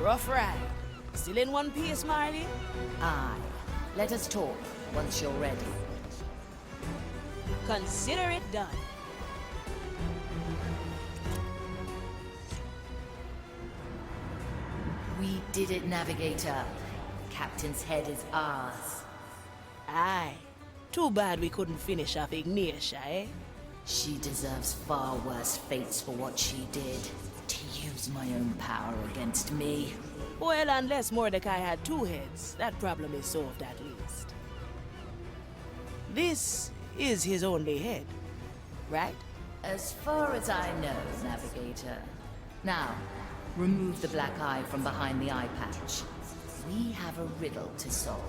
Rough ride. Still in one piece, Marley? Aye. Let us talk once you're ready. Consider it done. We did it, Navigator. Captain's head is ours. Aye. Too bad we couldn't finish off Ignatia, eh? She deserves far worse fates for what she did. To use my own power against me. Well, unless Mordecai had two heads, that problem is solved at least. This is his only head, right? As far as I know, Navigator. Now, remove the black eye from behind the eye patch. We have a riddle to solve.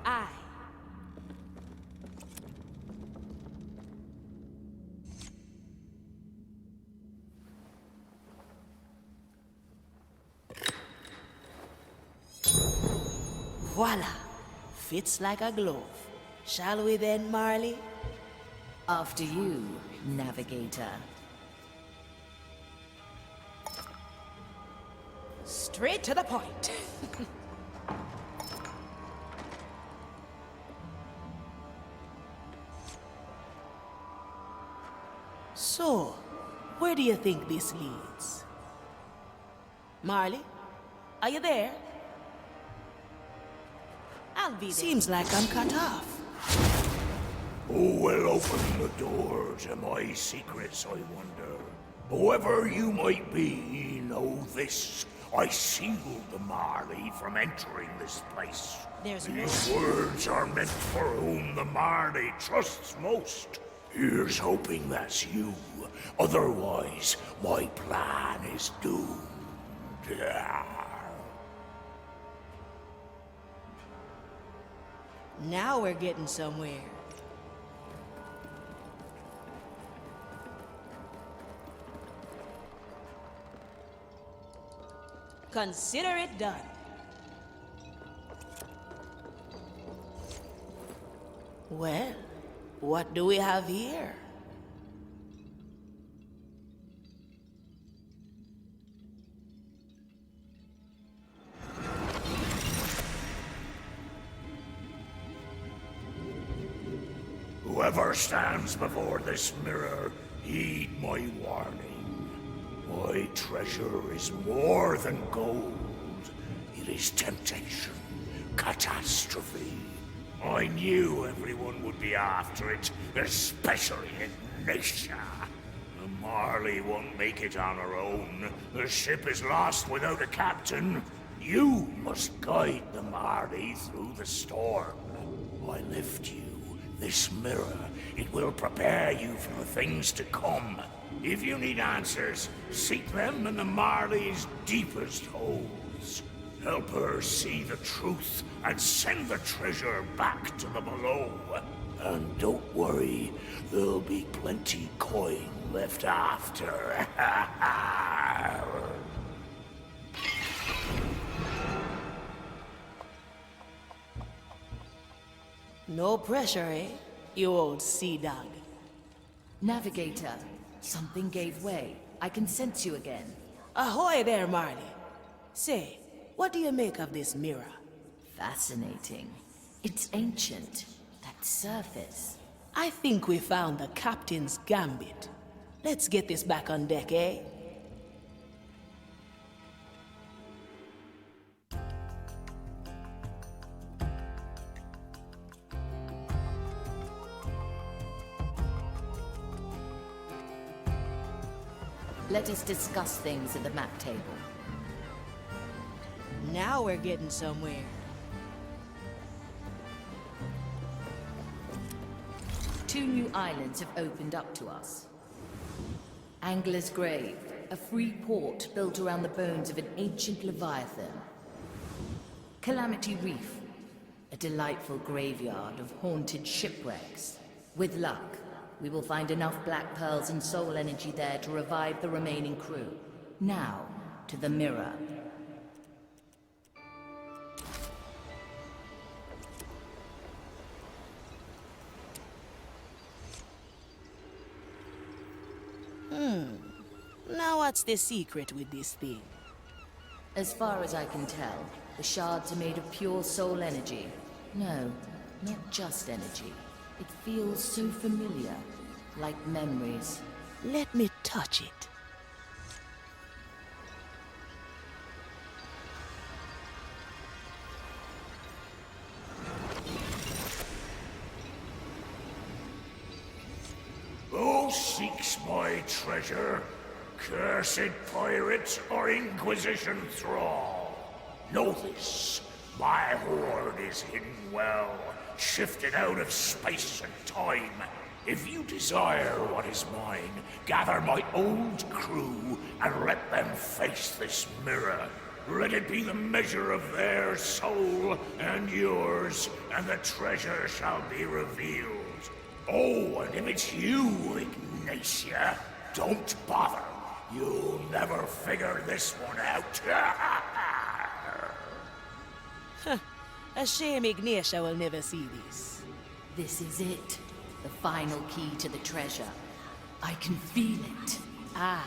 Aye. Voila! Fits like a glove. Shall we then, Marley? After you, Navigator. Straight to the point. So, where do you think this leads? Marley, are you there? I'll be there. Seems like I'm cut off. Who will open the door to my secrets, I wonder? Whoever you might be, know this. I sealed the Marley from entering this place. These words are meant for whom the Marley trusts most. Here's hoping that's you. Otherwise, my plan is doomed. Now we're getting somewhere. Consider it done. Well, what do we have here? Whoever stands before this mirror, heed my warning. My treasure is more than gold. It is temptation, catastrophe. I knew everyone would be after it, especially Ignatia. The Marley won't make it on her own. The ship is lost without a captain. You must guide the Marley through the storm. I lift you. This mirror, it will prepare you for the things to come. If you need answers, seek them in the Marley's deepest holes. Help her see the truth and send the treasure back to the below. And don't worry, there'll be plenty coin left after. No pressure, eh? You old sea dog. Navigator, something gave way. I can sense you again. Ahoy there, Marley. Say, what do you make of this mirror? Fascinating. It's ancient. That surface. I think we found the captain's Gambit. Let's get this back on deck, eh? Let us discuss things at the map table. Now we're getting somewhere. Two new islands have opened up to us. Angler's Grave, a free port built around the bones of an ancient leviathan. Calamity Reef, a delightful graveyard of haunted shipwrecks. With luck, we will find enough black pearls and soul energy there to revive the remaining crew. Now, to the mirror. What's the secret with this thing? As far as I can tell, the shards are made of pure soul energy. No, not just energy. It feels so familiar, like memories. Let me touch it. Who seeks my treasure? Cursed pirate or Inquisition thrall? Know this, my hoard is hidden well, shifted out of space and time. If you desire what is mine, gather my old crew and let them face this mirror. Let it be the measure of their soul and yours, and the treasure shall be revealed. Oh, and if it's you, Ignacia, don't bother. You'll never figure this one out. A shame Ignacia will never see this. This is it. The final key to the treasure. I can feel it. Aye.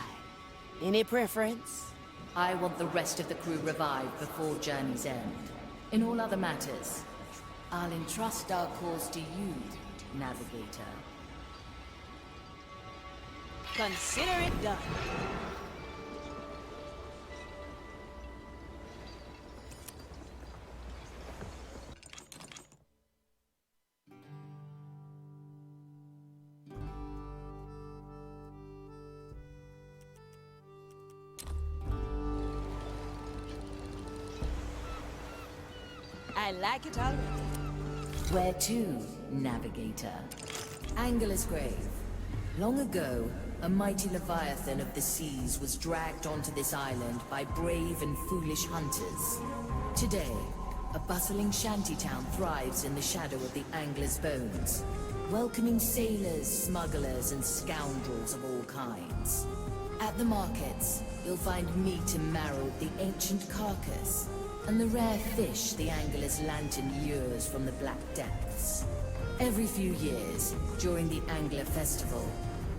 Any preference? I want the rest of the crew revived before journey's end. In all other matters, I'll entrust our cause to you, Navigator. Consider it done. I like it already. Where to, Navigator? Angler's Grave. Long ago, a mighty leviathan of the seas was dragged onto this island by brave and foolish hunters. Today, a bustling shantytown thrives in the shadow of the Angler's Bones, welcoming sailors, smugglers, and scoundrels of all kinds. At the markets, you'll find meat and marrow of the ancient carcass, and the rare fish the angler's lantern lures from the black depths. Every few years, during the Angler Festival,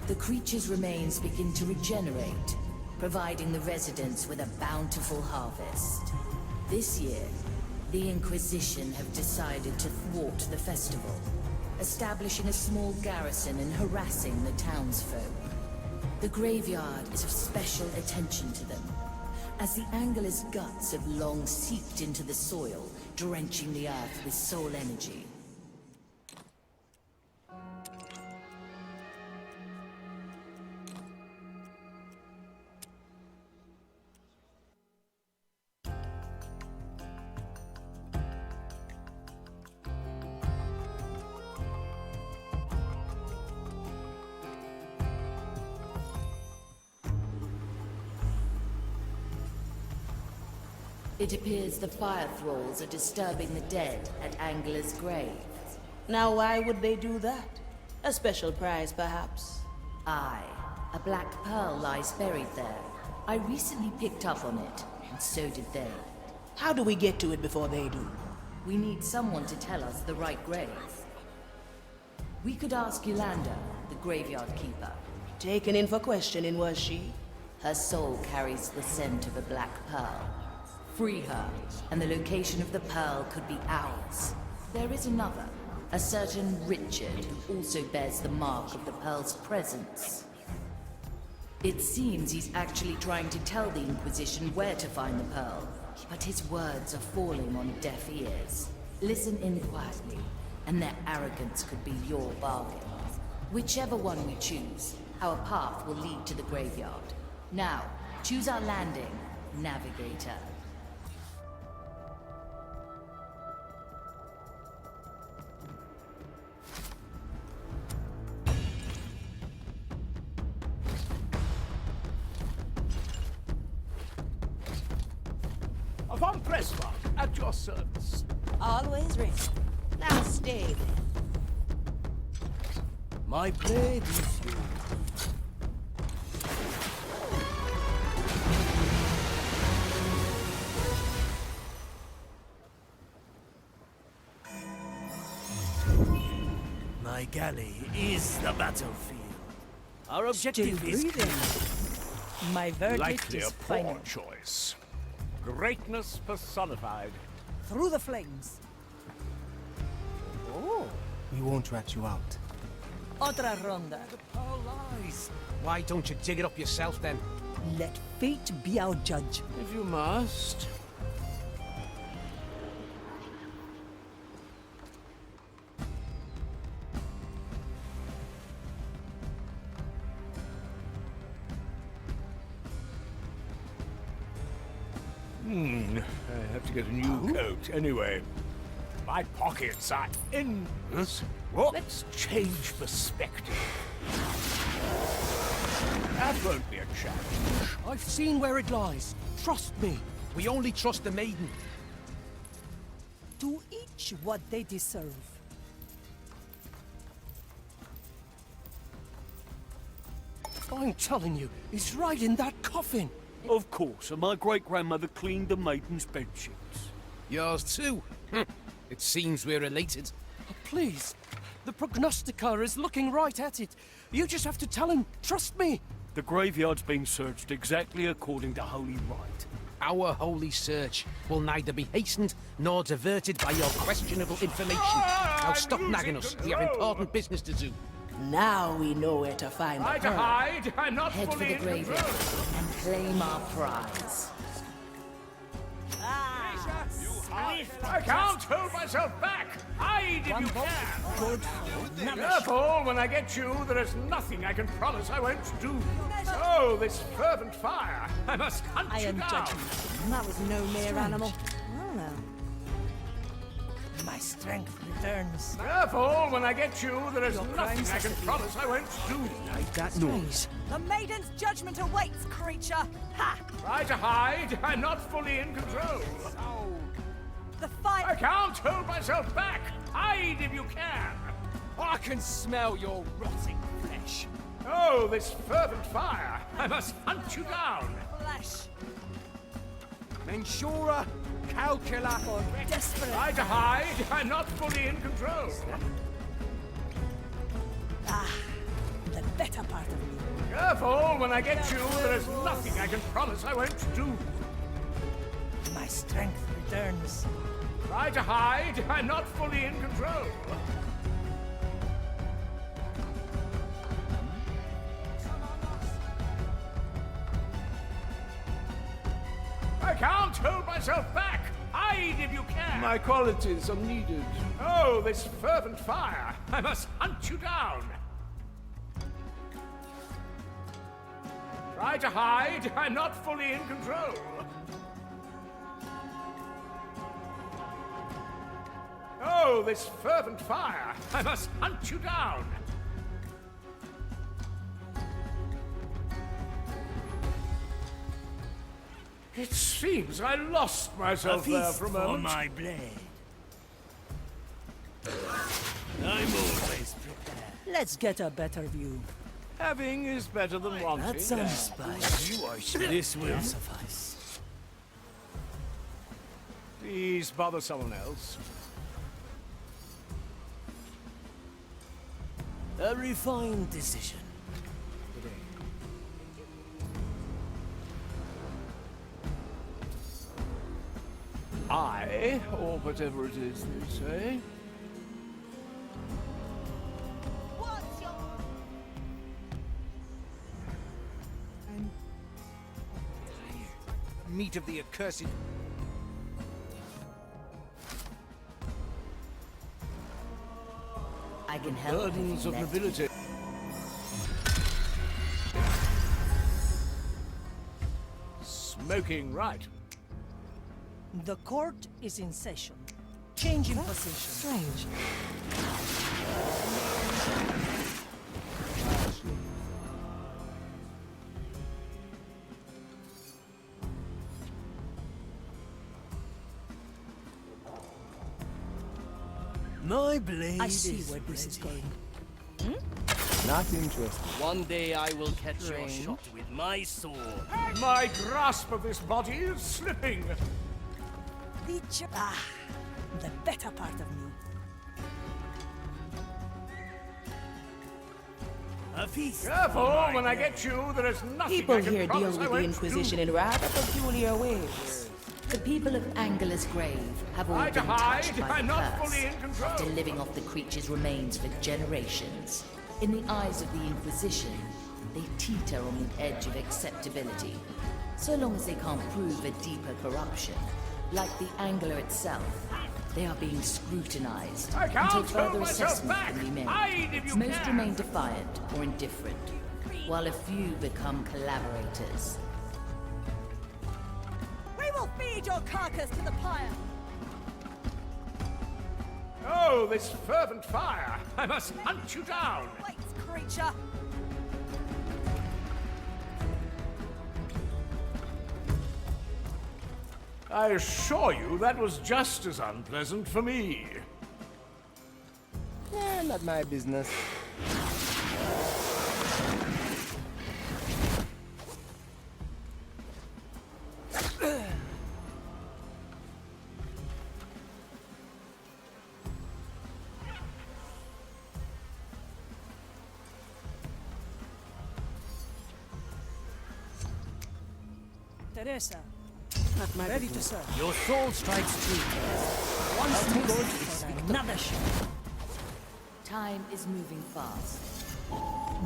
the creature's remains begin to regenerate, providing the residents with a bountiful harvest. This year, the Inquisition have decided to thwart the festival, establishing a small garrison and harassing the townsfolk. The graveyard is of special attention to them, as the angler's guts have long seeped into the soil, drenching the earth with soul energy. It appears the fire thralls are disturbing the dead at Angler's Grave. Now why would they do that? A special prize, perhaps? Aye, a black pearl lies buried there. I recently picked up on it, and so did they. How do we get to it before they do? We need someone to tell us the right grave. We could ask Yolanda, the graveyard keeper. Taken in for questioning, was she? Her soul carries the scent of a black pearl. Free her, and the location of the pearl could be ours. There is another, a certain Richard, who also bears the mark of the pearl's presence. It seems he's actually trying to tell the Inquisition where to find the pearl, but his words are falling on deaf ears. Listen in quietly, and their arrogance could be your bargain. Whichever one we choose, our path will lead to the graveyard. Now, choose our landing, Navigator. Von Pressmark, at your service. Always ready. Now stay there. My blade is yours. My galley is the battlefield. Our objective is clear. My verdict Likely is a poor final. choice. Greatness personified. Through the flames. Oh. We won't rat you out. Otra ronda. Pearl lies. Why don't you dig it up yourself then? Let fate be our judge. If you must. I have to get a new coat. Anyway, my pockets are endless. What? Let's change perspective. That won't be a challenge. I've seen where it lies. Trust me. We only trust the maiden. To each what they deserve. I'm telling you, it's right in that coffin. Of course, and my great-grandmother cleaned the maiden's bedsheets. Yours too. It seems we're related. Oh, please. The prognosticator is looking right at it. You just have to tell him. Trust me. The graveyard's been searched exactly according to holy rite. Our holy search will neither be hastened nor diverted by your questionable information. Now stop nagging us. We have important business to do. Now we know where to find the Try to pearl. hide. I'm not Head for fully the in graveyard control. and claim our prize. I can't hold myself back. Hide if you can. Good for nourish. Careful, when I get you, there is nothing I can promise I won't do. Oh, this fervent fire. I must hunt I you am down. judging. That was no mere animal. Well now. My strength returns. Careful, when I get you, there is Your nothing crimes I are can severe. promise I won't do. Like that noise. The maiden's judgment awaits, creature! Ha! Try to hide. I'm not fully in control. The I fire! can't hold myself back. Hide if you can. I can smell your rotting flesh. Oh, this fervent fire. I must hunt you down. Flesh! Mensura calcula. Desperate! Try to hide. I'm not fully in control. The better part of me. Careful, when I get you, there is nothing I can promise I won't do. My strength returns. Try to hide. I'm not fully in control. I can't hold myself back. Hide if you can. My qualities are needed. Oh, this fervent fire. I must hunt you down. Try to hide. I'm not fully in control. Oh, this fervent fire. I must hunt you down. It seems I lost myself there for a moment. my blade. I'm always prepared. Let's get a better view. Having is better than wanting. That sounds spice. You are This will suffice. Please bother someone else. A refined decision. I, or whatever it is they say. Meat of the accursed. I can help. if Burdens you of let me. nobility. Smoking right. The court is in session. Changing position. Strange. My blade I see is where this is ready. going. Not interested. One day I will catch your shot with my sword. My grasp of this body is slipping. The better part of me. A feast. Careful, when I get you, there is nothing People I can here promise deal I with the won't Inquisition do. in rather peculiar ways. The people of Angler's Grave have all Try to been touched hide. by the I'm not curse fully in control. after living off the creature's remains for generations. In the eyes of the Inquisition, they teeter on the edge of acceptability, so long as they can't prove a deeper corruption. Like the Angler itself, they are being scrutinized I can't until hold further myself assessment back. can be made. Hide if you Most can. remain defiant or indifferent, while a few become collaborators. We will feed your carcass to the pyre. Oh, this fervent fire! I must hunt you down! Wait, creature. I assure you that was just as unpleasant for me. Not my business. Teresa. Ready to serve. Your soul strikes true. Once too good for another shot. Time is moving fast.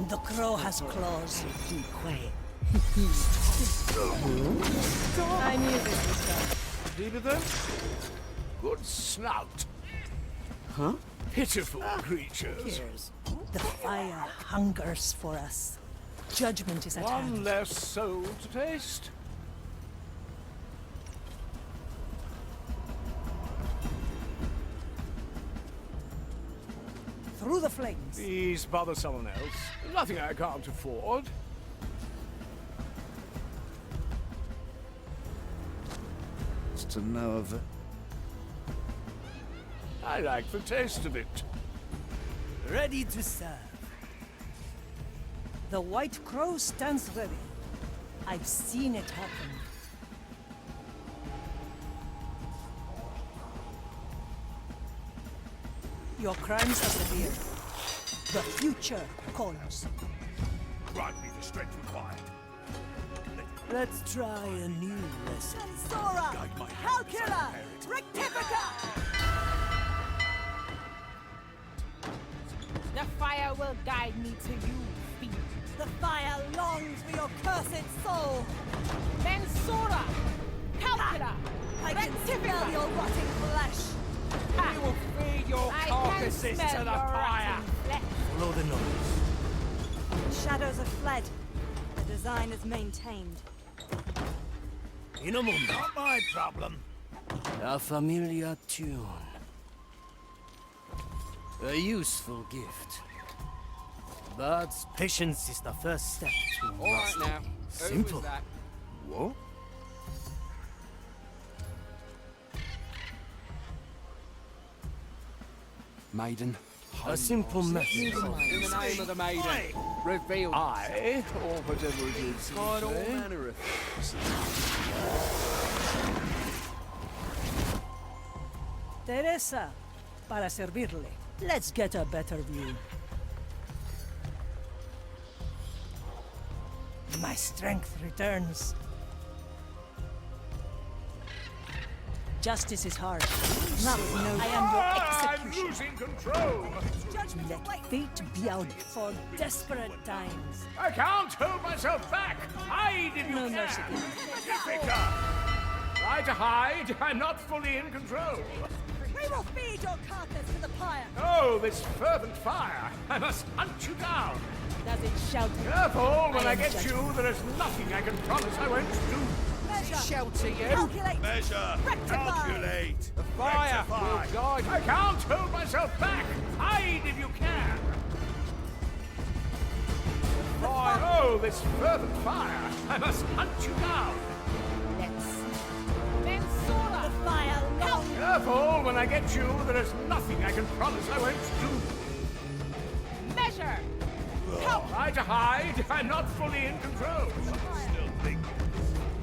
The crow has claws. Be quiet. I knew this was coming. Deep of them? Good snout. Huh? Pitiful creatures. The fire hungers for us. Judgment is at One hand. less soul to taste. Through the flames. Please bother someone else. Nothing I can't afford. What's to know of it? I like the taste of it. Ready to serve. The white crow stands ready. I've seen it happen. Your crimes are severe. The future calls. Grant me the strength required. Let's try a new lesson. Guide my hand as I prepare it. Rectifica! The fire will guide me to you, fiend. The fire longs for your cursed soul. Mensura! Calcula! I can smell your rotting flesh. We will feed your I carcasses can to smell the your fire. rotten flesh. Follow the noise. The shadows have fled. The design is maintained. In a moment. Not my problem. A familiar tune. A useful gift. But patience is the first step to All right mastery. now. Simple. That? What? Maiden. A simple method. In the name of the maiden. Reveal. I, or whatever it is. you Hide all say. manner of Teresa, para servirle. Let's get a better view. My strength returns. Justice is hard. Not no. I am your I'm executioner. losing control. Let fate be out for desperate times. I can't hold myself back. Hide if you No can. mercy. Difficult. Try to hide. I'm not fully in control. We will feed your carcass to the pyre. Oh, this fervent fire. I must hunt you down. Does it shout? Careful, when I am get judging. you, there is nothing I can promise I won't do. Measure. Shelter you. Calculate. Measure. Rectify. Calculate. Fire Rectify. will guide I can't hold myself back. Hide if you can. fire. Oh, this fervent fire. I must hunt you down. Let's. Mensura! The fire long. Careful, when I get you, there is nothing I can promise I won't do. Measure! Try to hide. I'm not fully in control. Still think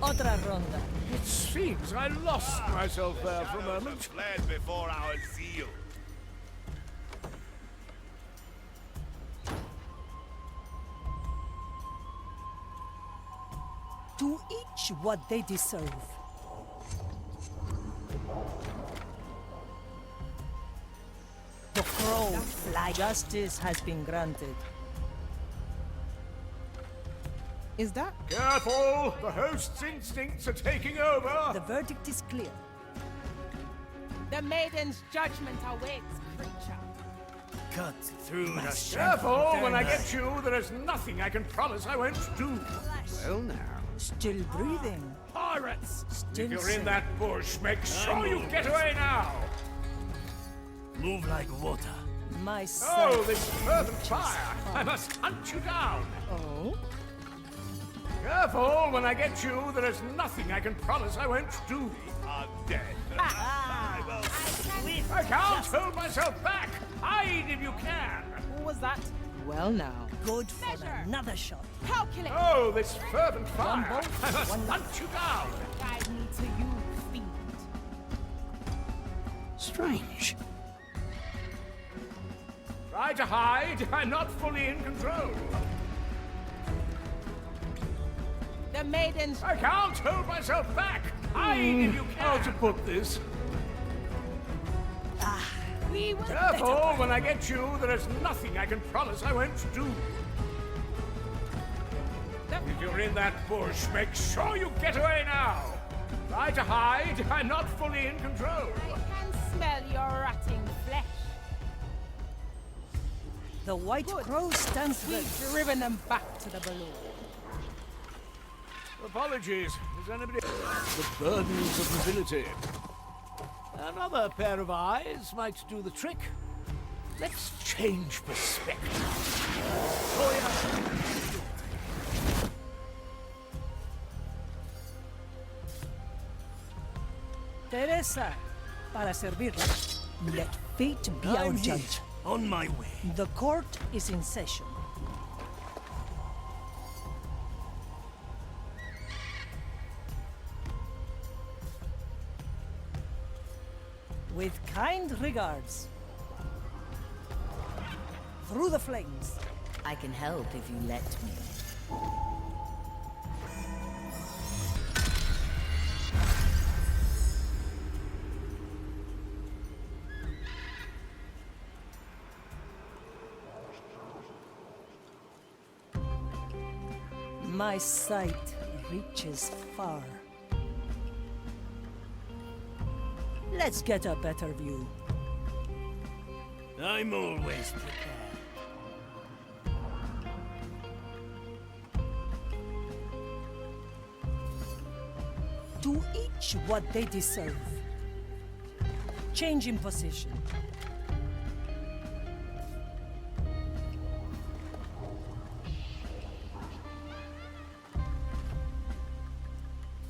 Otra ronda. It seems I lost myself there for a shadows have moment. fled before our zeal. To each what they deserve. The crow fly. Justice has been granted. Is that? Careful! The host's instincts are taking over! The verdict is clear. The maiden's judgment awaits, creature. Cut through the Careful! When I get you, there is nothing I can promise I won't do. Well now. Still breathing. Pirates! Still If you're sane. in that bush, make sure you get away now! Move like water. My Oh, sight. this fervent fire! I must hunt you down! Oh? Careful! When I get you, there is nothing I can promise I won't do. I'm dead. I can't hold myself back! Hide if you can! Who was that? Well now. Good for another shot. Calculate. Oh, this fervent fire! bolt, I must one hunt you down! Guide me to you, fiend. Strange. Try to hide. I'm not fully in control. The maiden's... I can't hold myself back. Hide if you can. How to put this? We will... Careful! When I get you, there is nothing I can promise I won't do. If you're in that bush, make sure you get away now. Try to hide. I'm not fully in control. I can smell your rotting flesh. The white crow stands ready. We've driven them back to the balloon. Apologies. Is anybody... The burdens of nobility. Another pair of eyes might do the trick. Let's change perspective. Teresa, para servirla. Let fate be our I'm here, judge. on my way. The court is in session. With kind regards. Through the flames. I can help if you let me. My sight reaches far. Let's get a better view. I'm always prepared. To each what they deserve. Change in position.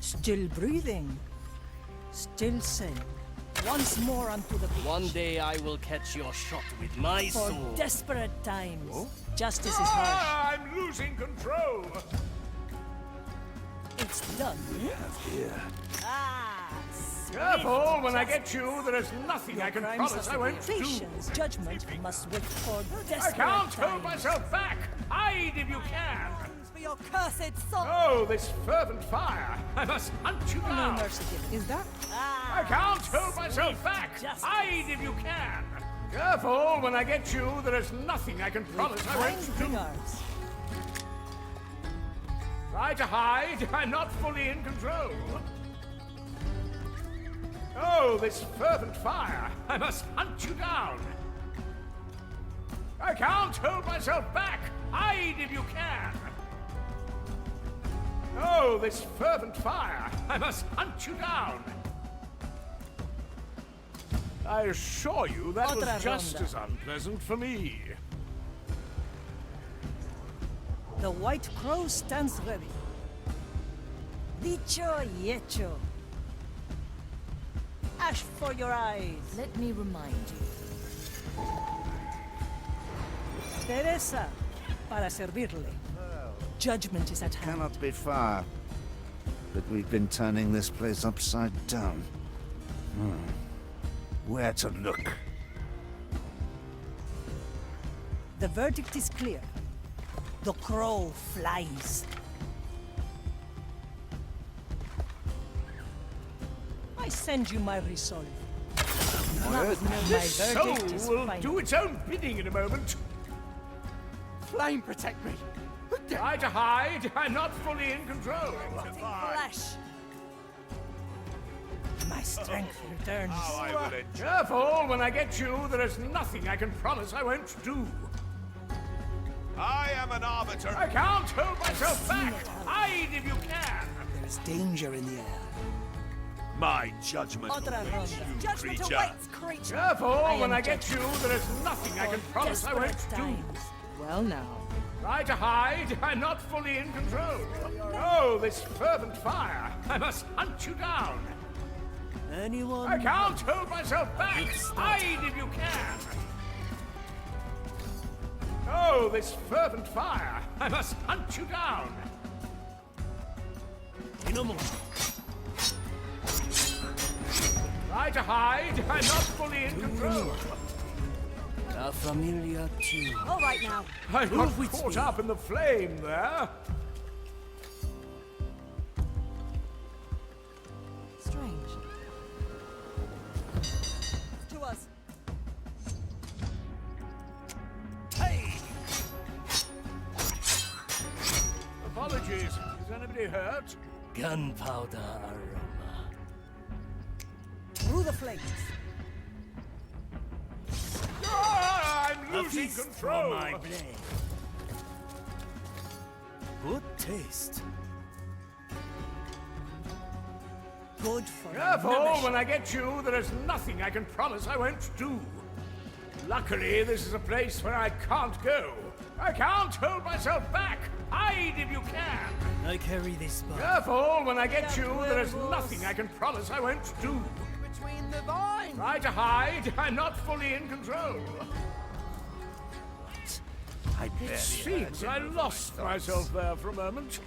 Still breathing. Still sane. Once more onto the beach. One day I will catch your shot with my For sword. desperate times, justice is harsh. I'm losing control. It's done. Here. Ah, Careful! When I get you, there is nothing I can crimes promise are I won't do. patience. Judgment must wait for I desperate can't times. hold myself back. Hide if you can. For your cursed soul. Oh, this fervent fire! I must hunt you No down. mercy given. Is that? Ah, I can't hold myself back. justice. Hide if you can. Careful! When I get you, there is nothing I can promise I kind won't do. regards. Try to hide. I'm not fully in control. Oh, this fervent fire! I must hunt you down. I can't hold myself back. Hide if you can. Oh, this fervent fire! I must hunt you down. I assure you that Otra was just ronda. as unpleasant for me. The white crow stands ready. Dicho y hecho. Ash for your eyes. Let me remind you. Teresa, para servirle. Judgment is at hand. Cannot be far. But we've been turning this place upside down. Where to look? The verdict is clear. The crow flies. send you my resolve. Not with my verdict is Soul will final. do its own bidding in a moment. Flame, protect me! Try to hide. I'm not fully in control. Flash. My strength returns. Careful, when I get you, there is nothing I can promise I won't do. I am an arbiter. I can't hold myself back. Hide if you can. There's danger in the air. My judgment Otra awaits ronda. you, Judgment creature. awaits, creature. Careful, when am I get you, there is nothing I can promise I won't Desperate do. times. Well now. Try to hide. I'm not fully in control. Oh, this fervent fire. I must hunt you down. Anyone? I can't hold myself back. Hide if you can. Oh, this fervent fire. I must hunt you down. Try to hide. I'm not fully in control. La Familia too. All right now. I got caught up in the flame there. Strange. To us. Apologies. Is anybody hurt? Gunpowder aroma. Through the flames. Ah, I'm A losing feast control. for my blade. Good taste. Good for Careful, nourish. when I get you, there is nothing I can promise I won't do. Luckily, this is a place where I can't go. I can't hold myself back. Hide if you can. I carry this bar. Careful, when I get you, there is nothing I can promise I won't do. Between the vines! Try to hide. I'm not fully in control. I It seems I lost myself there for a moment.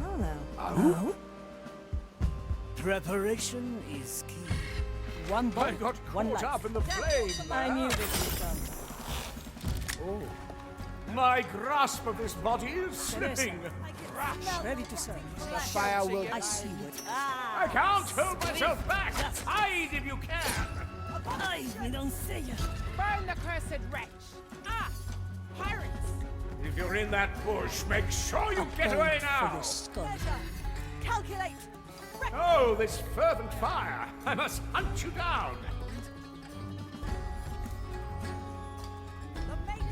Well now. Preparation is key. One I body, got one caught life. up in the flame I knew there. this would come. My grasp of this body is slipping. Ready to serve. The fire will... I see what. I can't hold myself back. Hide if you can. Ay, me don't say ya. Burn the cursed wretch! Ah! Pirates! If you're in that bush, make sure you get away For now. your skull. Calculate! Oh, this fervent fire. I must hunt you down.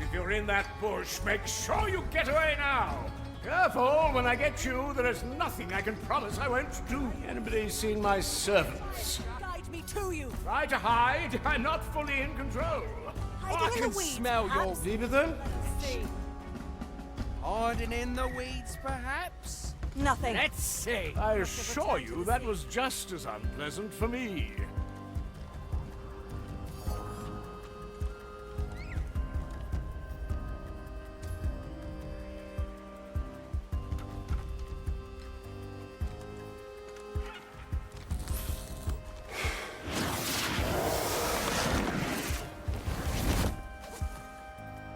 If you're in that bush, make sure you get away now. Careful, when I get you, there is nothing I can promise I won't do. Anybody seen my servants? Guide me to you. Try to hide. I'm not fully in control. Hiding in the weeds. Smell your perhaps? dividend? See. Hiding in the weeds, perhaps? Nothing. Let's see. I assure you that was just as unpleasant for me.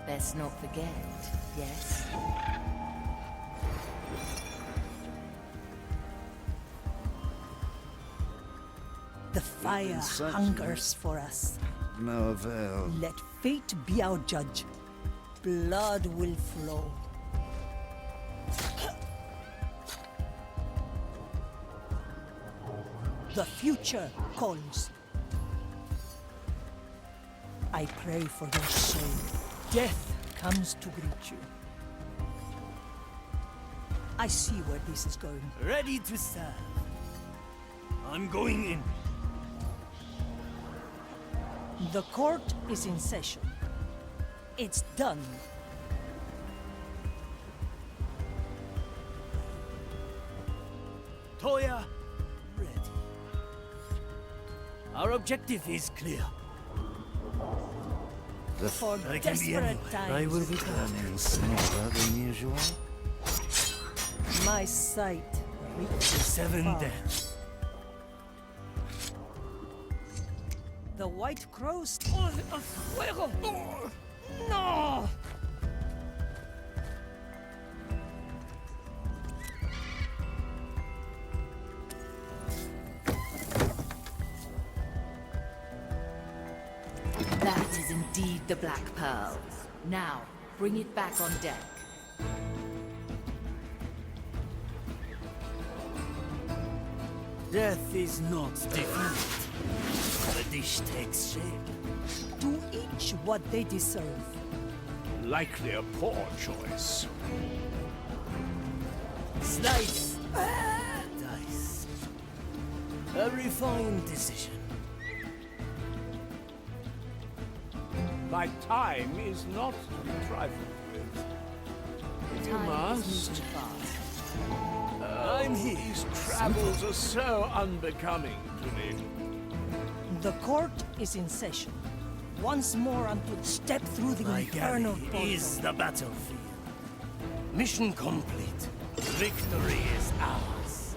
Let's not forget, yes? The fire searching. hungers for us. No avail. Let fate be our judge. Blood will flow. The future calls. I pray for your soul. Death comes to greet you. I see where this is going. Ready to serve. I'm going in. The court is in session. It's done. Toya, ready. Our objective is clear. The For I can be desperate anywhere. times. I will be turning smaller than usual. My sight reaches Seven far. deaths. The white crows. Oh, a fuego! No! is indeed the Black Pearl. Now, bring it back on deck. Death is not defeat. The dish takes shape. To each what they deserve. Likely a poor choice. Slice. Dice. A refined decision. My time is not to be trifled with. You Time is must. moving fast. I'm here. These travels are so unbecoming to me. The court is in session. Once more unto step through the My infernal galley portal. is the battlefield. Mission complete. Victory is ours.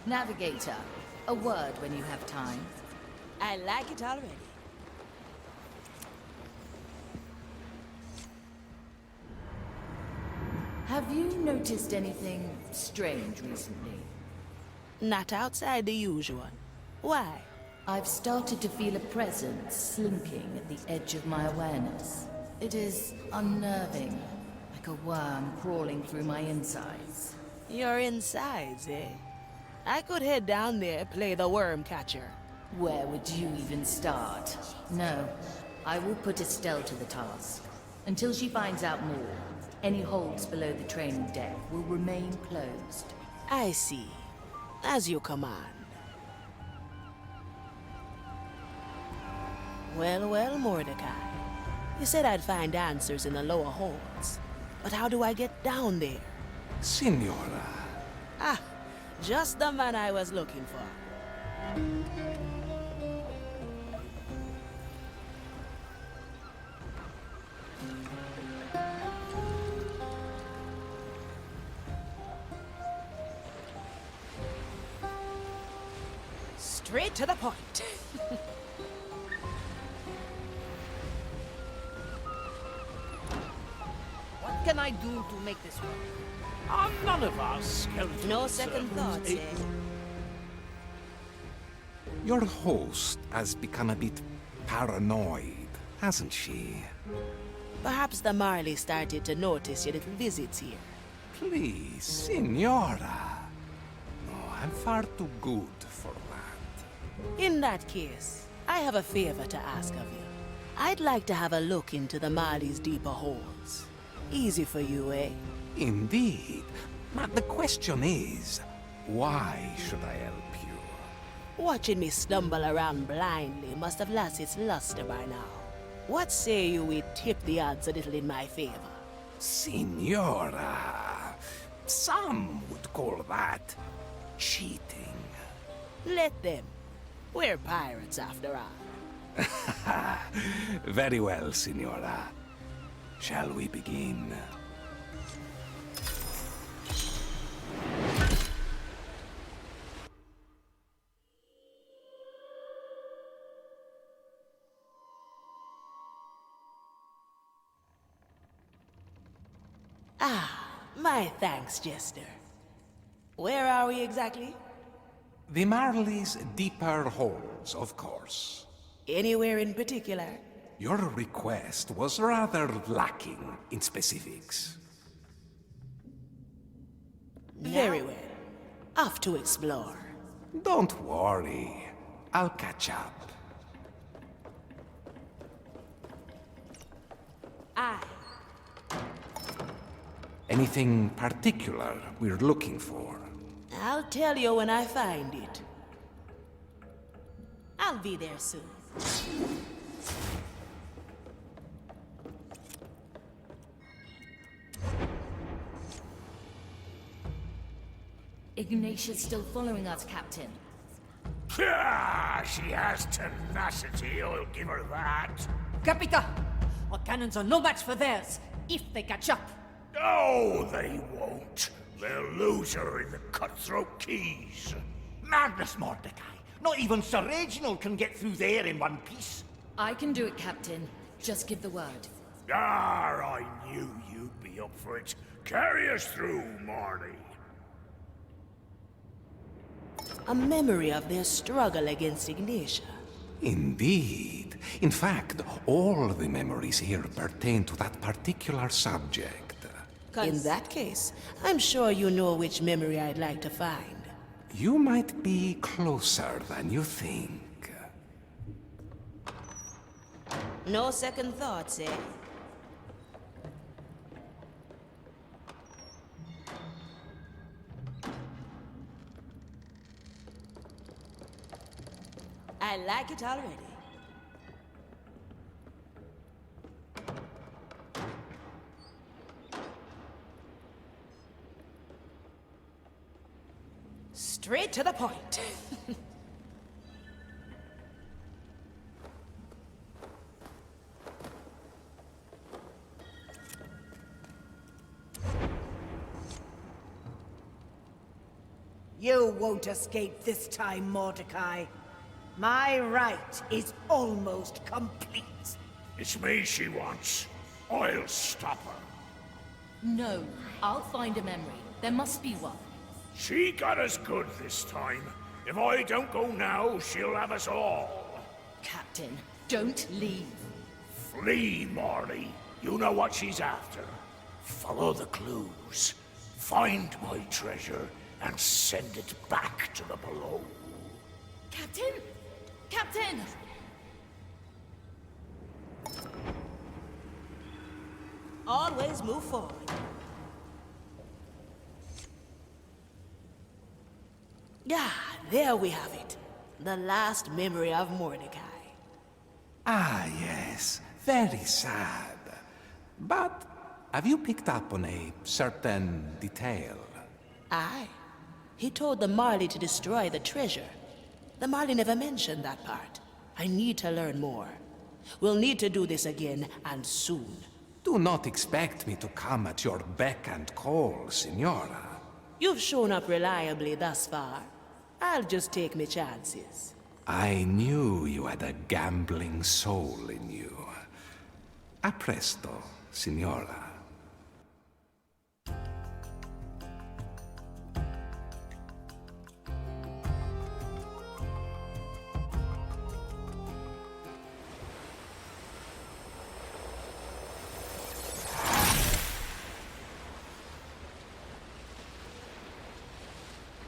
Navigator, a word when you have time. I like it already. Have you noticed anything strange recently? Not outside the usual. Why? I've started to feel a presence slinking at the edge of my awareness. It is unnerving, like a worm crawling through my insides. Your insides, eh? I could head down there, play the worm catcher. Where would you even start? No, I will put Estelle to the task. Until she finds out more, any holds below the training deck will remain closed. I see. As you command. Well, well, Mordecai. You said I'd find answers in the lower holds. But how do I get down there? Signora, Ah, just the man I was looking for. Straight to the point. What can I do to make this work? Are none of our skeleton No second servants thoughts, eh? your host has become a bit paranoid, hasn't she? Perhaps the Marley started to notice your little visits here. Please, Signora. No, I'm far too good for that. In that case, I have a favor to ask of you. I'd like to have a look into the Marley's deeper holes. Easy for you, eh? Indeed. But the question is, why should I help you? Watching me stumble around blindly must have lost its luster by now. What say you we tip the odds a little in my favor? Signora, some would call that cheating. Let them. We're pirates after all. Very well, Signora. Shall we begin? My thanks, Jester. Where are we exactly? The Marley's deeper holes, of course. Anywhere in particular? Your request was rather lacking in specifics. Very well. Off to explore. Don't worry. I'll catch up. Aye. Anything particular we're looking for? I'll tell you when I find it. I'll be there soon. Ignatius still following us, Captain. Ah, she has tenacity, I'll give her that. Capita! Our cannons are no match for theirs, if they catch up. No, they won't. They'll lose her in the cutthroat keys. Madness, Mordecai. Not even Sir Reginald can get through there in one piece. I can do it, Captain. Just give the word. Ah, I knew you'd be up for it. Carry us through, Marley. A memory of their struggle against Ignatia. Indeed. In fact, all the memories here pertain to that particular subject. In that case, I'm sure you know which memory I'd like to find. You might be closer than you think. No second thoughts, eh? I like it already. Straight to the point. You won't escape this time, Mordecai. My right is almost complete. It's me she wants. I'll stop her. No, I'll find a memory. There must be one. She got us good this time. If I don't go now, she'll have us all. Captain, don't leave. Flee, Marley. You know what she's after. Follow the clues. Find my treasure and send it back to the below. Captain? Captain! Always move forward. Yeah, there we have it. The last memory of Mordecai. Ah, yes. Very sad. But have you picked up on a certain detail? Aye. He told the Marley to destroy the treasure. The Marley never mentioned that part. I need to learn more. We'll need to do this again, and soon. Do not expect me to come at your beck and call, Signora. You've shown up reliably thus far. I'll just take me chances. I knew you had a gambling soul in you. A presto, Signora.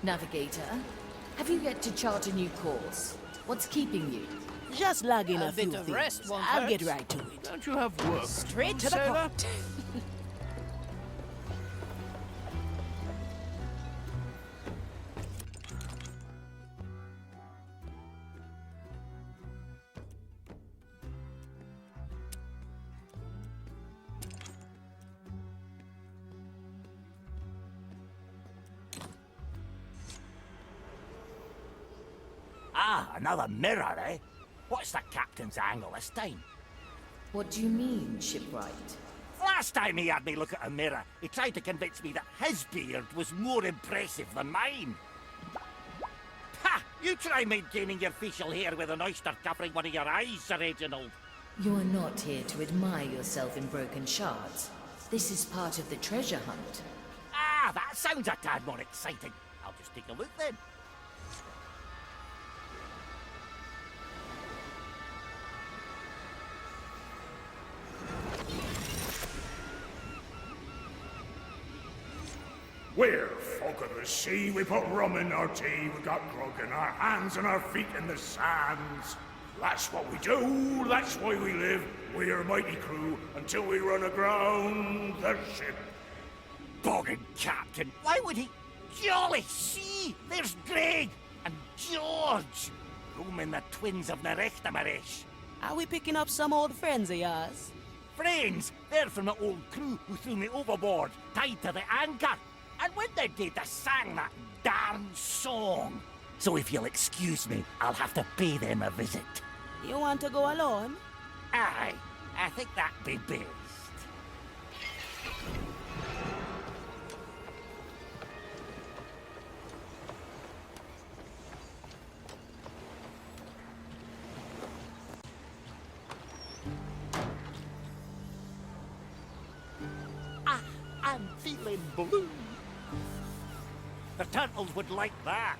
Navigator, have you yet to chart a new course? What's keeping you? Just log in a few bit of things. rest won't I'll hurt. get right to it. Don't you have work? Straight to the Sailor? point. Ah, another mirror, eh? What's the captain's angle this time? What do you mean, shipwright? Last time he had me look at a mirror, he tried to convince me that his beard was more impressive than mine. Ha! You try maintaining your facial hair with an oyster covering one of your eyes, Sir Reginald. You are not here to admire yourself in broken shards. This is part of the treasure hunt. Ah, that sounds a tad more exciting. I'll just take a look then. We're folk of the sea, we put rum in our tea, we got grog in our hands and our feet in the sands. That's what we do, that's why we live, we're a mighty crew, until we run aground the ship. Boggin captain, why would he? Jolly see, there's Greg and George, roaming the twins of Nerechtamarish. Are we picking up some old friends of yours? Friends, they're from the old crew who threw me overboard, tied to the anchor. And when they did, they sang that darn song. So if you'll excuse me, I'll have to pay them a visit. You want to go alone? Aye, I think that'd be best. I'm feeling blue. The turtles would like that.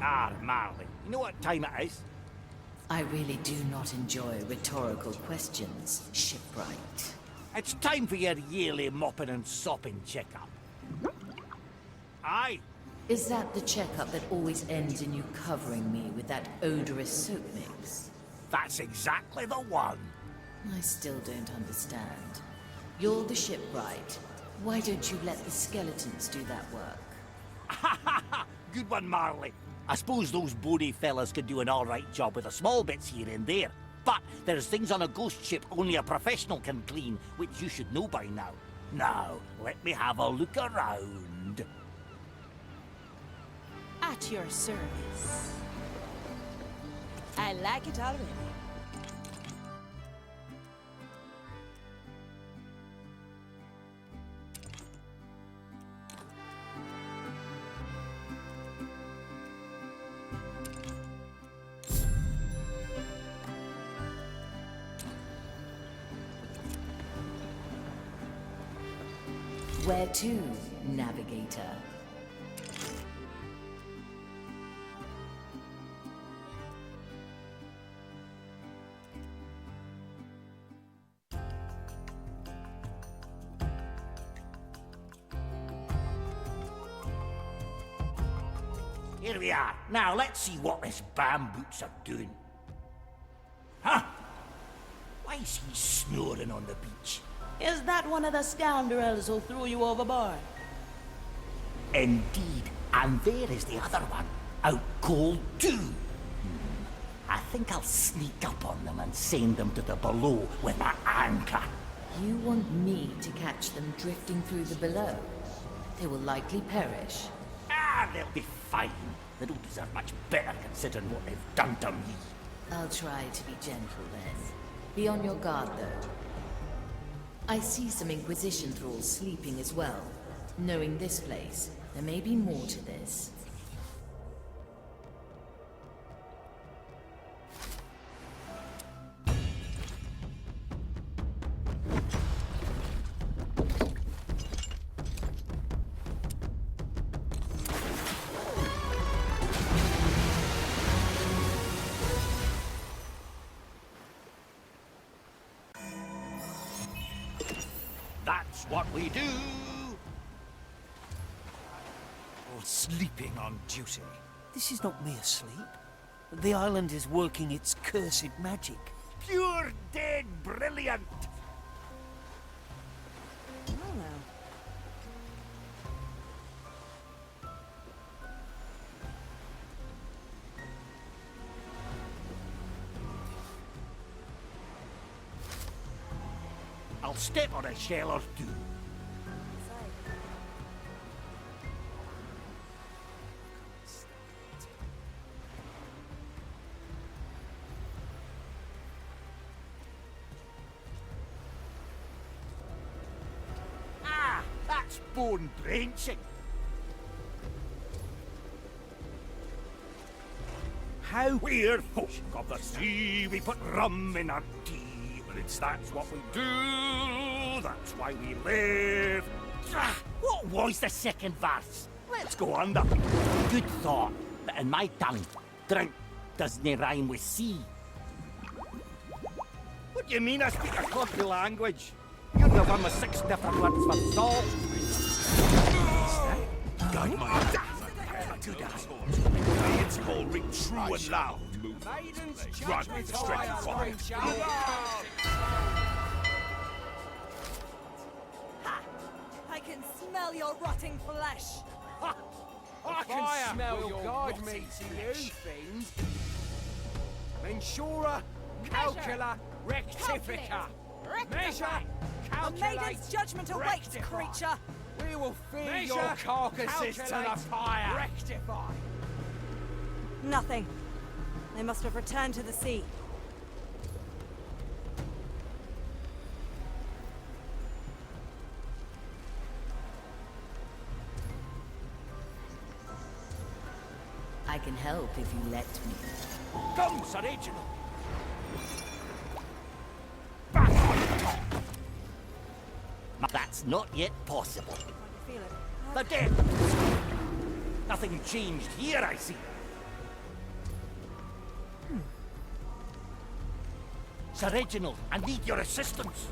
Ah, Marley, you know what time it is? I really do not enjoy rhetorical questions, shipwright. It's time for your yearly mopping and sopping checkup. Aye. Is that the checkup that always ends in you covering me with that odorous soap mix? That's exactly the one. I still don't understand. You're the shipwright. Why don't you let the skeletons do that work? Good one, Marley. I suppose those bony fellas could do an alright job with the small bits here and there. But there's things on a ghost ship only a professional can clean, which you should know by now. Now, let me have a look around. At your service. I like it already. Where to, navigator? Here we are. Now let's see what this bamboots are doing. Huh? Why is he snoring on the beach? Is that one of the scoundrels who threw you overboard? Indeed. And there is the other one. Out cold too. I think I'll sneak up on them and send them to the below with my anchor. You want me to catch them drifting through the below? They will likely perish. Ah, they'll be fine. They don't deserve much better considering what they've done to me. I'll try to be gentle then. Be on your guard though. I see some Inquisition thralls sleeping as well. Knowing this place, there may be more to this. That's what we do. Or sleeping on duty. This is not mere sleep. The island is working its cursed magic. Pure dead brilliant. I'll step on a shell or two. Ah, that's bone drenching. How we're folk of the sea, we put rum in our tea. That's what we do, that's why we live. What was the second verse? Let's go under. Good thought, but in my tongue, drink doesn't rhyme with sea. What do you mean I speak a country language? You're the one with 6 different words for salt. Guide my Good eye. It's called ring true and loud. Run, stretch and fire. I can smell your rotting flesh. I can smell your guide me to you, fiend. Mensura, calcula, rectifica. Rectify! A maiden's judgment awaits, creature! We will feed your carcasses to the fire! Rectify! Nothing. They must have returned to the sea. I can help if you let me. Come, Sir Reginald! Back on top! That's not yet possible. Feel it. The dead! Nothing changed here, I see. Sir Reginald, I need your assistance.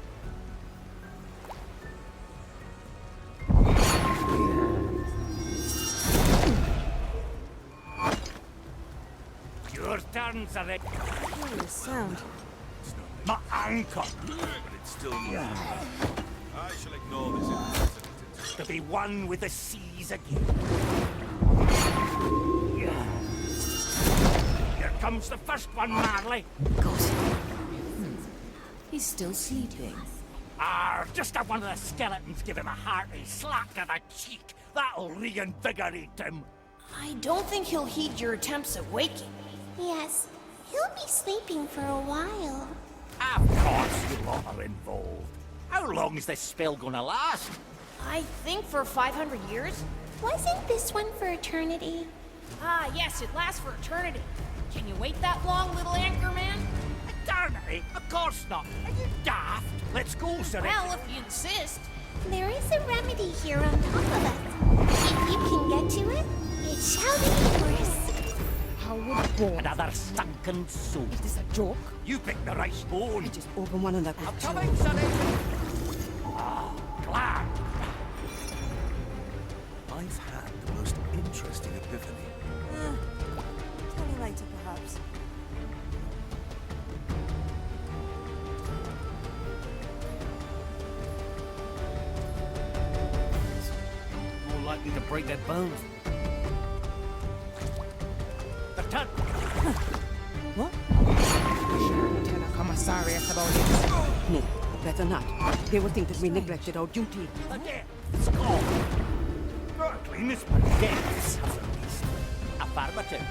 Your turn, Sir Reginald. Curious sound. My anchor! But it's still moving. I shall ignore this To be one with the seas again. Here comes the first one, Marley. Got him. He's still sleeping. Just have one of the skeletons give him a hearty slap to the cheek. That'll reinvigorate him. I don't think he'll heed your attempts at waking. Yes, he'll be sleeping for a while. Of course you lot are involved. How long is this spell gonna last? I think for 500 years. Wasn't this one for eternity? Ah, yes, it lasts for eternity. Can you wait that long, little anchor man? Eternity? Of course not. Are you daft? Let's go, Sir. Well, if you insist. There is a remedy here on top of us. If you can get to it, it shall be yours. How would bore? Another sunken soul. Is this a joke? You picked the right bone. I just opened one of the... I'm coming, Sir. Ah, glad. I've had the most interesting epiphany. Tell me later, perhaps. More likely to break their bones. The turn. What? Tell a commissariat about it. No, better not. They will think that we neglected our duty. The dead. It's gone. Cleanest but dead sufferings. Affirmative.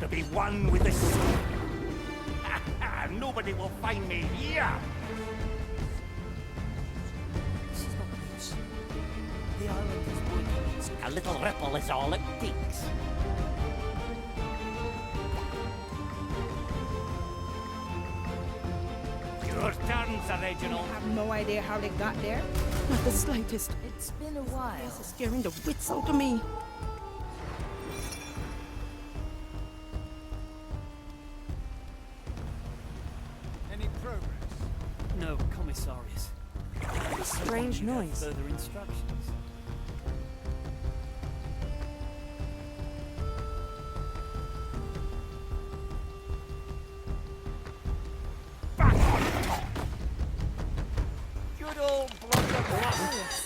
To be one with the sea. Nobody will find me here. The island is working. A little ripple is all it takes. Your turn, Sir Reginald. I have no idea how they got there. Not the slightest. It's been a while. This is scaring the wits out of me. Any progress? No, commissarius. A strange noise. Further instructions. Back on top. Good old blunder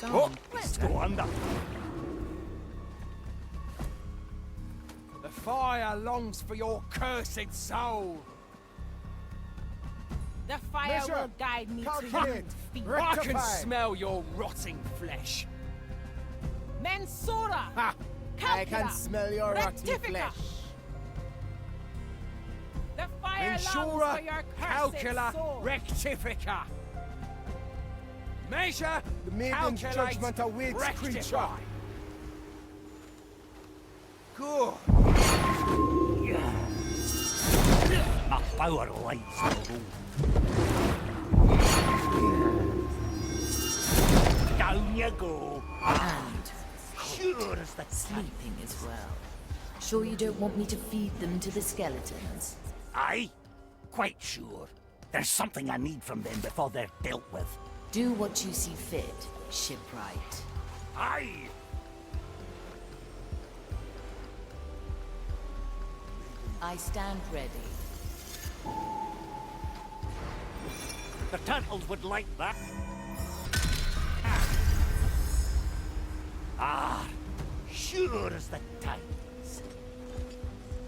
Oh, let's go under. The fire longs for your cursed soul. The fire Measure. will guide me to Calculate. your feet. I can smell your rotting flesh. Mensura! Ha! I can Calcula. smell your rotting Rectifica. flesh. The fire longs Mensura, for your cursed calcula, soul. rectifica. Measure, The maiden's calculate, judgment awaits, rectify. Good. My power lies below. Down you go. And Sure as the sleeping as well. Sure you don't want me to feed them to the skeletons? Aye, quite sure. There's something I need from them before they're dealt with. Do what you see fit, shipwright. Aye! I stand ready. The turtles would like that. Sure as the tides.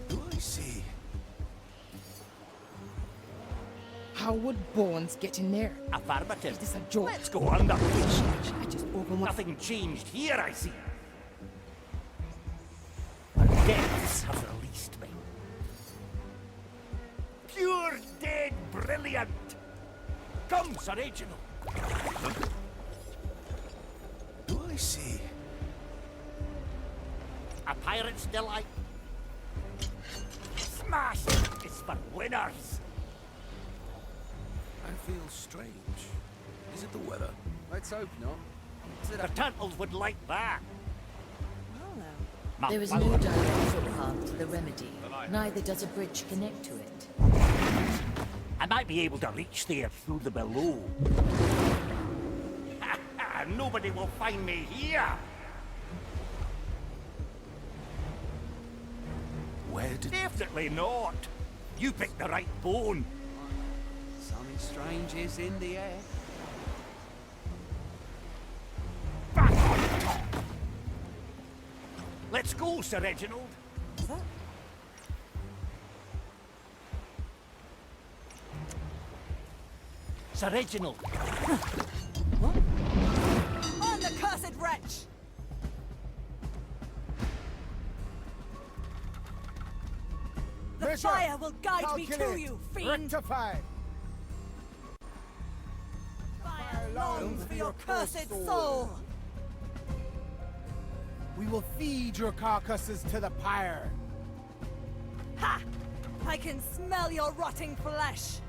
Do I see? How would Bones get in there? Affirmative. Is this a joke? Let's go under. I just opened one. Nothing changed here, I see. The depths have released me. Pure dead brilliant. Come, Sir Reginald. Do I see? A pirate's delight. Smash is for winners. I feel strange. Is it the weather? Let's hope not. The turtles would like that. There is no direct footpath to the remedy. Neither does a bridge connect to it. I might be able to reach there through the below. Nobody will find me here. Where did... Definitely not. You picked the right bone. Something strange is in the air. Back on top. Let's go, Sir Reginald. Sir Reginald. On the cursed wretch! The fire will guide me to you, fiend! Rectify! Fire longs for your cursed soul! We will feed your carcasses to the pyre. Ha! I can smell your rotting flesh!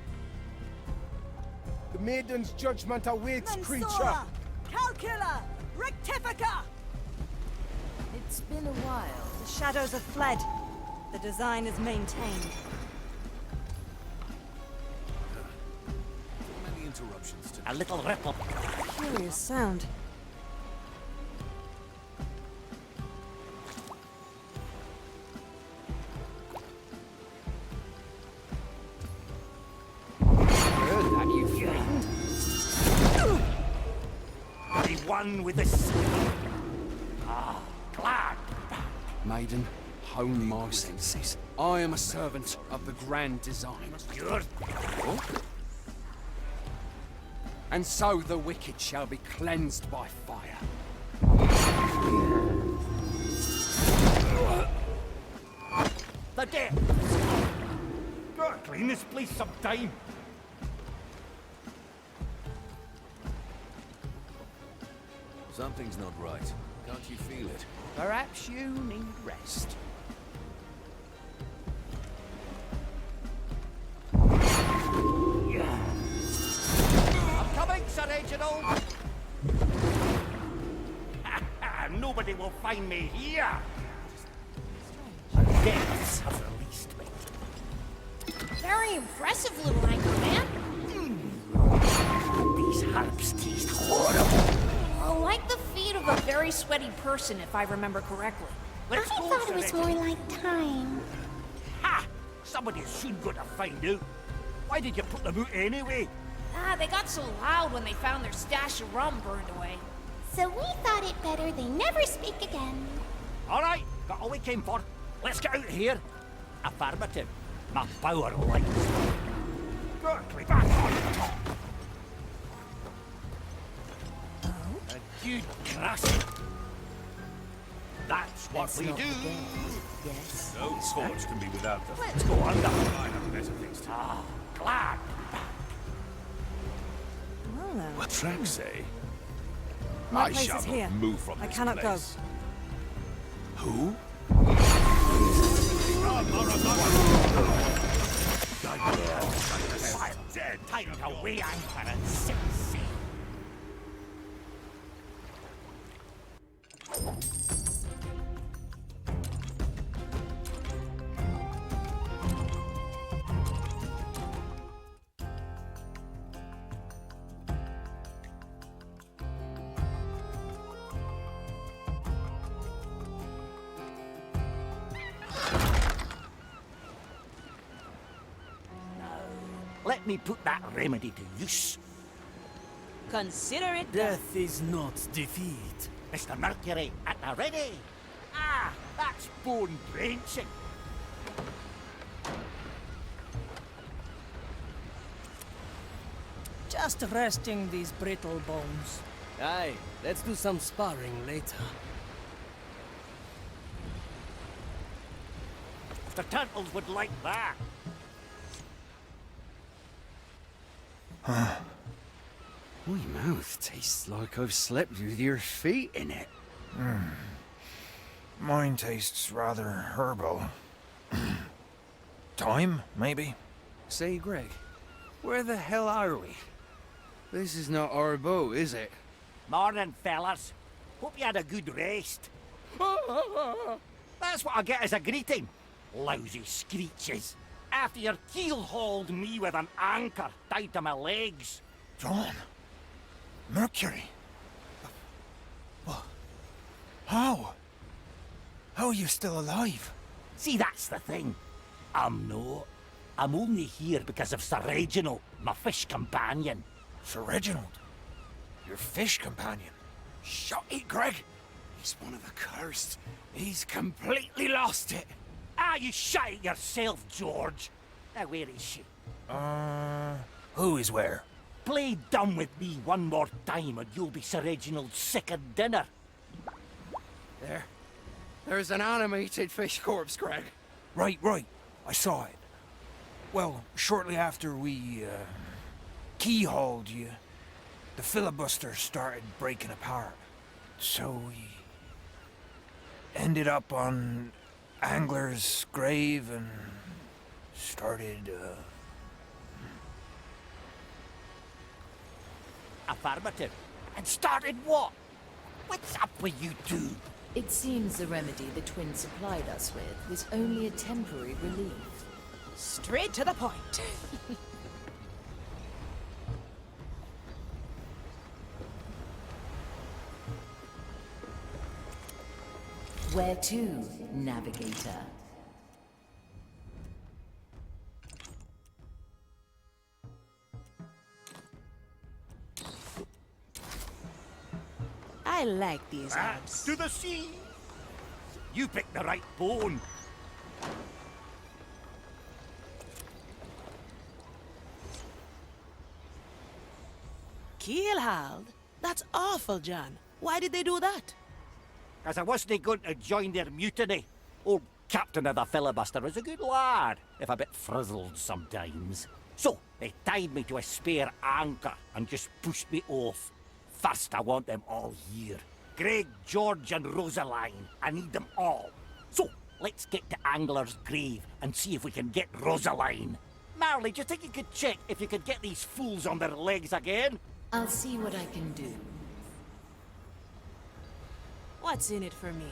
The maiden's judgment awaits, creature. Mensura! Calcula! Rectifica! It's been a while. The shadows have fled. The design is maintained. Many interruptions to... A little ripple. Curious sound. One with the sea. Ah, glad. Maiden, hone my senses. I am a servant of the grand design. You're... And so the wicked shall be cleansed by fire. The dead. Gotta clean this place sometime. Something's not right. Can't you feel it? Perhaps you need rest. I'm coming, Sir Reginald. Nobody will find me here. The depths have released me. Very impressive, little anchor man. These herbs taste horrible. Like the feet of a very sweaty person, if I remember correctly. I thought it was more like time. Ha! Somebody's soon going to find out. Why did you put them out anyway? They got so loud when they found their stash of rum burned away. So we thought it better they never speak again. All right, got all we came for. Let's get out of here. Affirmative. My power lights. Berkeley back on top. Good grassy. That's what we do. Yes. No forge can be without them. Let's go under. I have better things to do. Ah, glad. Well then. What tracks say? My I place shall is not here. move from I this cannot place. go. Who? Dead. Time to weigh anchor and set sail. Let me put that remedy to use. Consider it Death is not defeat. Mr. Mercury, at the ready. Ah, that's bone drenching. Just resting these brittle bones. Aye, let's do some sparring later. The turtles would like that. My mouth tastes like I've slept with your feet in it. Mine tastes rather herbal. Thyme, maybe? Say, Greg, where the hell are we? This is not our boat, is it? Morning, fellas. Hope you had a good rest. That's what I get as a greeting. Lousy screeches. After your keel-hauled me with an anchor tied to my legs. John. Mercury. What? How? How are you still alive? See, that's the thing. I'm not. I'm only here because of Sir Reginald, my fish companion. Sir Reginald? Your fish companion? Shut it, Greg! He's one of the cursed. He's completely lost it. Ah, you shut it yourself, George. Now, where is she? Who is where? Play dumb with me one more time and you'll be Sir Reginald's second dinner. There's an animated fish corpse, Greg. Right. I saw it. Well, shortly after we, keyhauled you, the filibuster started breaking apart. So we ended up on Angler's grave and started, Affirmative. And started what? What's up with you two? It seems the remedy the twins supplied us with was only a temporary relief. Straight to the point. Where to, navigator? I like these Back herbs. to the sea! You picked the right bone. Keelhauled? That's awful, John. Why did they do that? As I wasn't going to join their mutiny. Old captain of the filibuster was a good lad, if a bit frizzled sometimes. So, they tied me to a spare anchor and just pushed me off. First, I want them all here. Greg, George and Rosaline. I need them all. So, let's get to Angler's grave and see if we can get Rosaline. Marley, do you think you could check if you could get these fools on their legs again? I'll see what I can do. What's in it for me?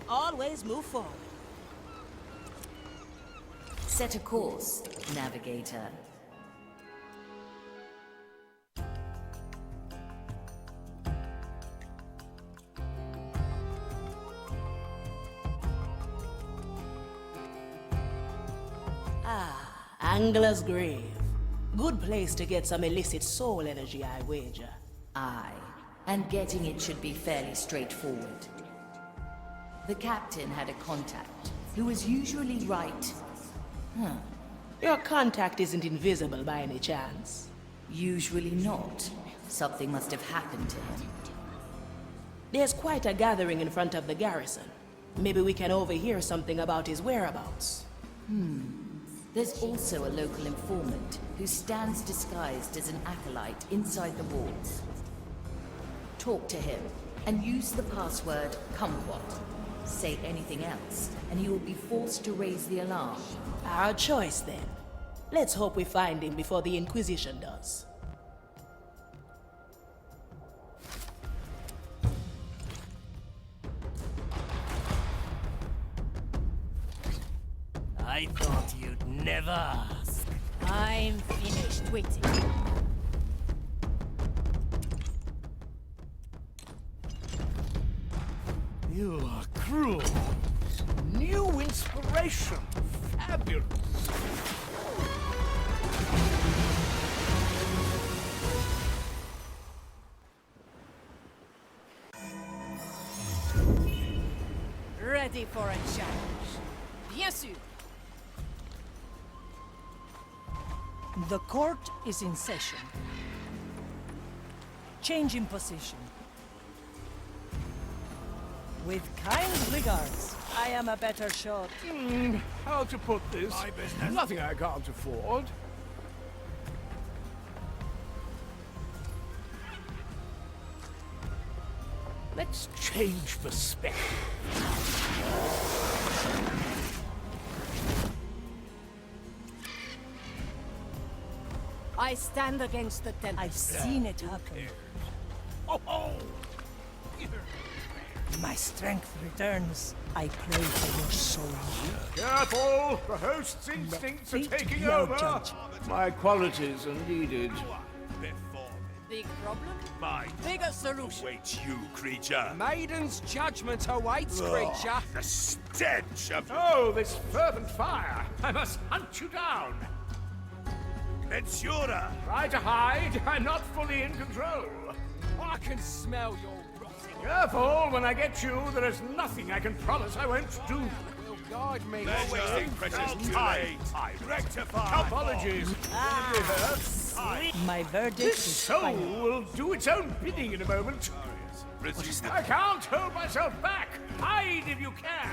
Always move forward. Set a course, navigator. Angler's grave. Good place to get some illicit soul energy, I wager. Aye, and getting it should be fairly straightforward. The captain had a contact who was usually right. Your contact isn't invisible by any chance. Usually not. Something must have happened to him. There's quite a gathering in front of the garrison. Maybe we can overhear something about his whereabouts. There's also a local informant who stands disguised as an acolyte inside the walls. Talk to him and use the password kumquat. Say anything else, and you will be forced to raise the alarm. Our choice, then. Let's hope we find him before the Inquisition does. I thought you'd never ask. I'm finished waiting. You are cruel. New inspiration. Fabulous. Ready for a challenge. Bien sûr. The court is in session. Changing position. With kind regards, I am a better shot. How to put this? My business. Nothing I can't afford. Let's change perspective. I stand against the tempest. I've seen it happen. Oh, oh. My strength returns. I pray for your soul. Careful! The host's instincts are taking over. My qualities are needed. Big problem? My Bigger solution. awaits you, creature. Maiden's judgment awaits, creature. The stench of... Oh, this fervent fire! I must hunt you down! Mensura! Try to hide, I'm not fully in control. I can smell your rotting. Careful, when I get you, there is nothing I can promise I won't do. Will guide me. Not wasting precious time. Rectify. Apologies. My verdict This is soul final. will do its own bidding in a moment. I can't hold myself back. Hide if you can.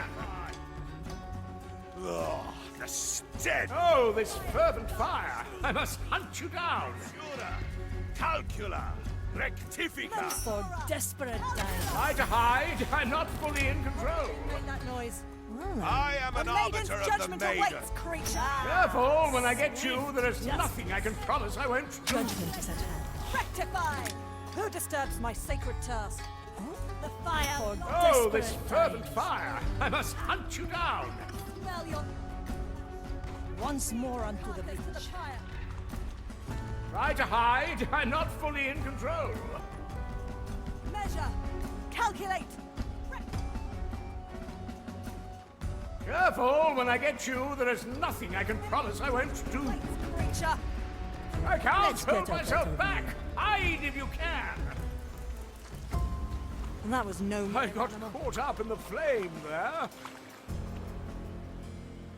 Ugh, the stench. Oh, this fervent fire! I must hunt you down. Calcula. Rectifica. For desperate times. Try to hide. I'm not fully in control. Make that noise. I am an arbiter of the maiden. Creature. Careful, when I get you, there is nothing I can promise I won't do. Judgment is at hand. Rectify! Who disturbs my sacred task? The fire. For Oh, this desperate fervent times. fire! I must hunt you down. Smell your... Once more onto the beach. Try to hide. I'm not fully in control. Measure. Calculate. Careful, when I get you, there is nothing I can promise I won't do. Creature. I can't Let's hold get up myself that back. Hide if you can. And that was no... I got caught up in the flame there.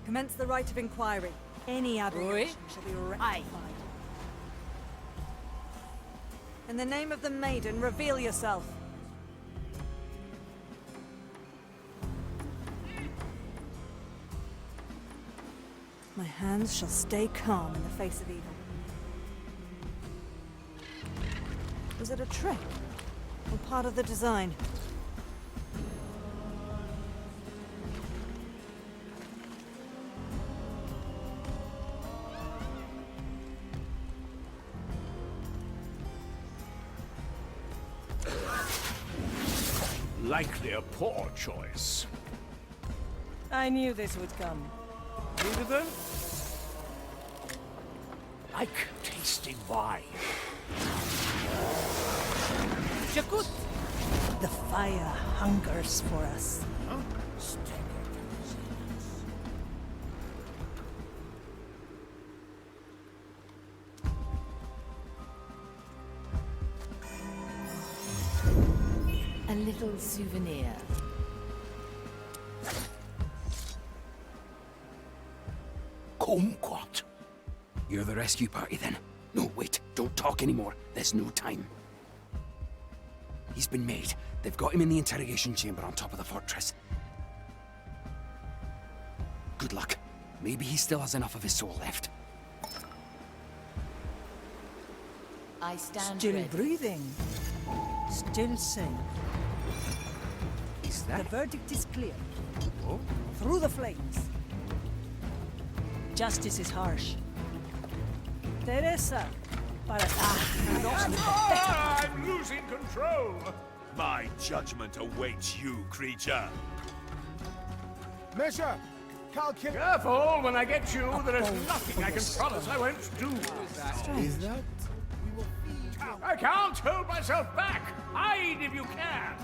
Commence the right of inquiry. Any aberration shall be rectified. In the name of the maiden, reveal yourself. My hands shall stay calm in the face of evil. Was it a trick? Or part of the design? Likely a poor choice. I knew this would come. Either like tasting wine. Jakut! The fire hungers for us. A little souvenir. Kumquat. You're the rescue party then? No, wait, don't talk anymore. There's no time. He's been made. They've got him in the interrogation chamber on top of the fortress. Good luck. Maybe he still has enough of his soul left. I stand Still ready. breathing. Still sane. Is The that... verdict is clear. Oh? Through the flames. Justice is harsh. Teresa. Para... I'm losing control. My judgment awaits you, creature. Measure. Calculate. Careful, when I get you, there is nothing I can promise I won't do. Is that? I can't hold myself back. Hide if you can.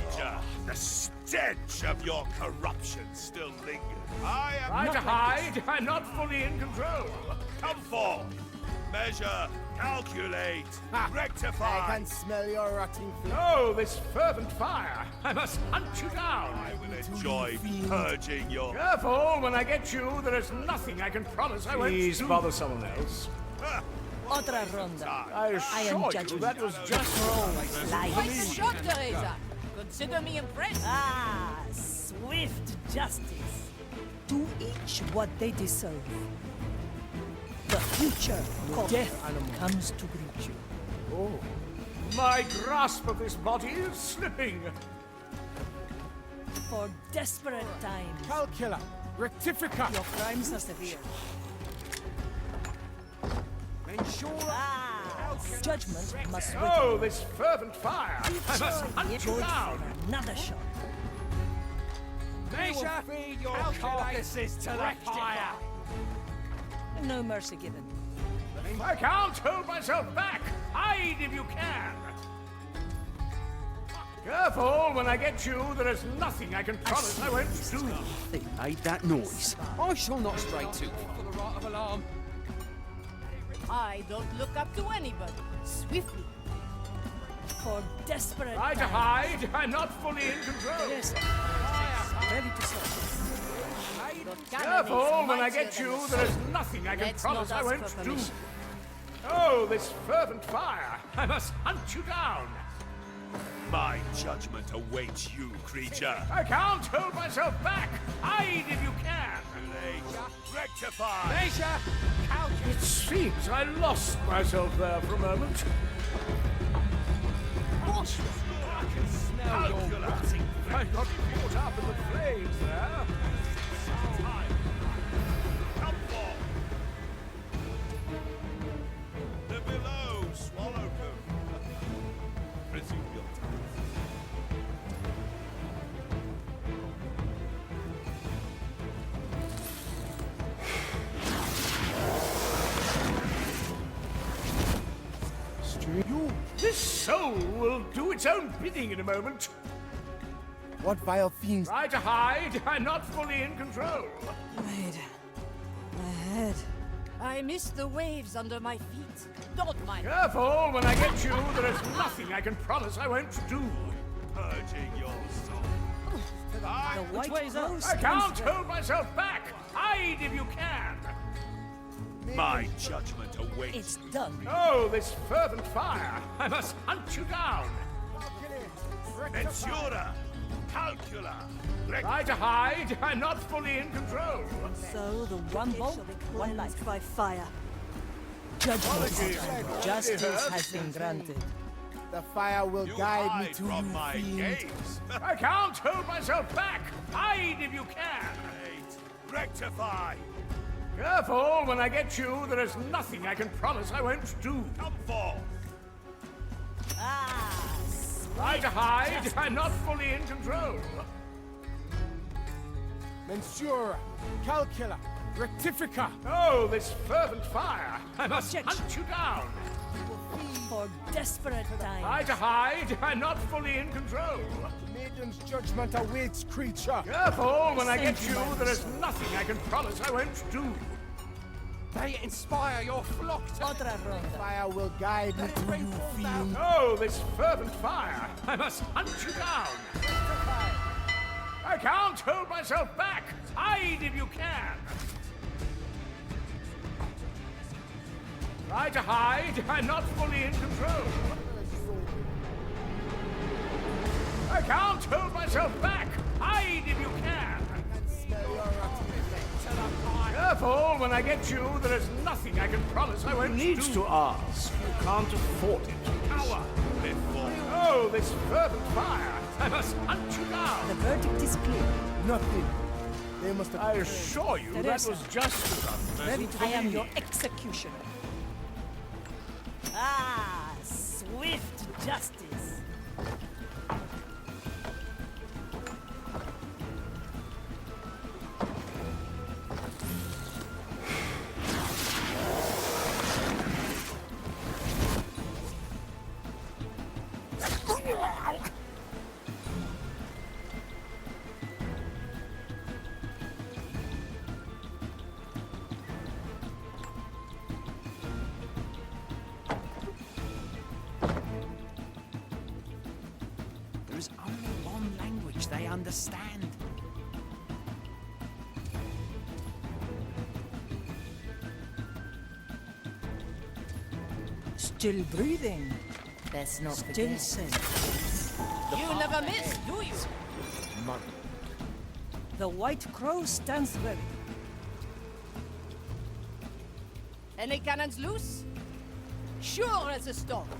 Creature, the stench of your corruption still lingers. I am Try not to like hide. I'm not fully in control. Come forth. Measure, calculate, rectify. I can smell your rotting flesh. Oh, this fervent fire. I must hunt you down. I will enjoy purging your... Careful, when I get you, there is nothing I can promise I won't do. Please bother someone else. Otra ronda. I assure you judging that was just always Nice life. shot, Teresa. Consider me impressed. Ah, swift justice. To each what they deserve. The future of death comes to greet you. Oh. My grasp of this body is slipping. For desperate times. Calcula. Rectifica. Your crimes are severe. Judgment must wait. Oh, this fervent fire! I must hunt you Good down! for another shot. Measure feed your carcasses to the fire. No mercy given. I can't hold myself back! Hide if you can! Careful, when I get you, there is nothing I can promise I won't do. They made that noise. I shall not strike two for the right of alarm. I don't look up to anybody. Swiftly. For desperate Try to times. hide, I'm not fully in control. Yes, sir. Ready to serve. Careful, when I get you, there is nothing I can promise I won't do. Oh, this fervent fire! I must hunt you down! My judgment awaits you, creature. I can't hold myself back! Hide if you can! Rectify! Measure It seems I lost myself there for a moment. What? I can smell your rotting. I got caught up in the flames there. Come for the below, swallow them. Resume your time. This soul will do its own bidding in a moment. What vile fiends? Try to hide. I'm not fully in control. Wait. My head. I miss the waves under my feet. Don't mind. Careful, when I get you, there is nothing I can promise I won't do. Purging your soul. The white rose I can't hold myself back. Hide if you can. My judgment awaits. It's done. Oh, this fervent fire! I must hunt you down! Mensura! Calcula! Try to hide! I'm not fully in control! So the one bolt, one life by fire. Judgment. Justice has been granted. The fire will guide me to from you, my fiend. gaze. I can't hold myself back! Hide if you can! Rectify! Careful, when I get you, there is nothing I can promise I won't do. Come forth! Ah, Try to hide! I'm not fully in control! Mensura, calcula, rectifica. Oh, this fervent fire! I must hunt you down! For desperate Try times. to hide! I'm not fully in control! Maiden's judgment awaits, creature. Careful, when I get you, there is nothing I can promise I won't do. They inspire your flock to Otra ronda. Fire will guide me to you, fiend. Oh, this fervent fire! I must hunt you down! I can't hold myself back! Hide if you can! Try to hide! I'm not fully in control! I can't hold myself back! Hide if you can! Careful, when I get you, there is nothing I can promise I won't Needs do. to ask. You can't afford it. Power! Before. Oh, this fervent fire! I must hunt you down! The verdict is clear. Nothing. They must have. I assure you, that Teresa. was just as unpleasant for I am me. your executioner. Ah, swift justice. There's only one language they understand. Still breathing. Best not Still forget. safe. You never miss, do you? The White Crow stands ready. Any cannons loose? Sure as the storms.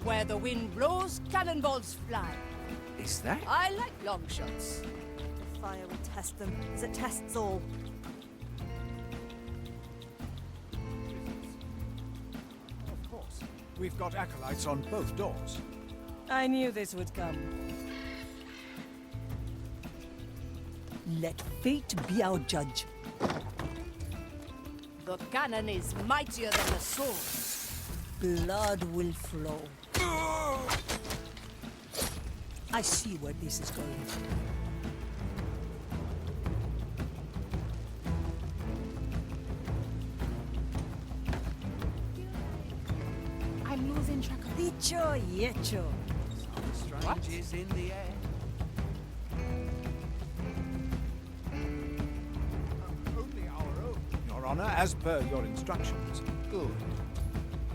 Where the wind blows, cannonballs fly. Is that? I like long shots. The fire will test them, as it tests all. Of course. We've got acolytes on both doors. I knew this would come. Let fate be our judge. The cannon is mightier than the sword. Blood will flow. I see where this is going. I'm losing track of Dicho y hecho. Strange is in the air. Only our own, Your Honor, as per your instructions. Good.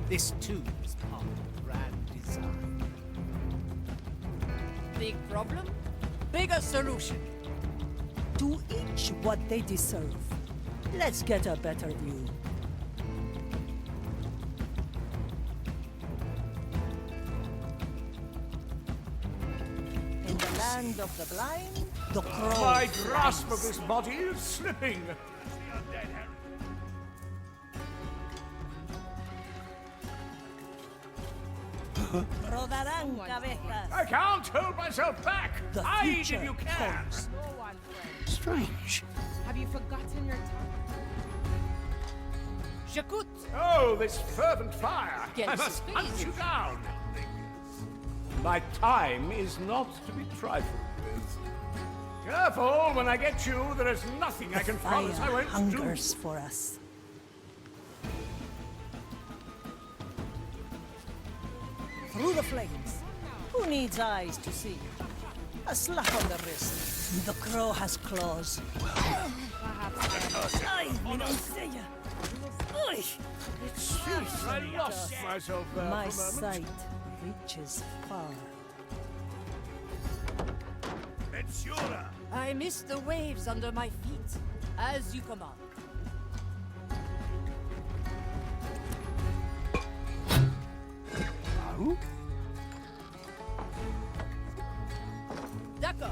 This too is part of the grand design. Big problem? Bigger solution. To each what they deserve. Let's get a better view. In the land of the blind, the crow. My grasp of this body is slipping. Rodarán cabezas. I can't hold myself back. The Hide future if you can. comes. Strange. Have you forgotten your tongue? J'écoute. Oh, this fervent fire. Quel I must surprise. hunt you down. My time is not to be trifled with. Careful, when I get you, there is nothing I can promise I Fire won't hungers do. for us. Through the flames. Who needs eyes to see? A slap on the wrist. The crow has claws. Ay, mi doncella. Ay. I lost myself there My for a moment. sight reaches far. Mensura! I miss the waves under my feet, as you command. Oh? D'accord.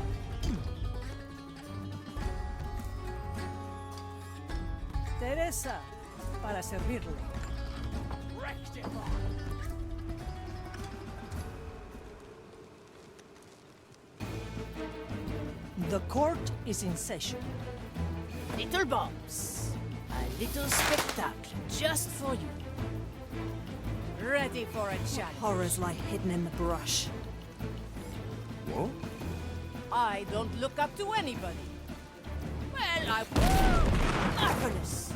Teresa, para servirle. The court is in session. Little bombs. A little spectacle just for you. Ready for a challenge. Horrors lie hidden in the brush. What? I don't look up to anybody. Well, I... Marvelous.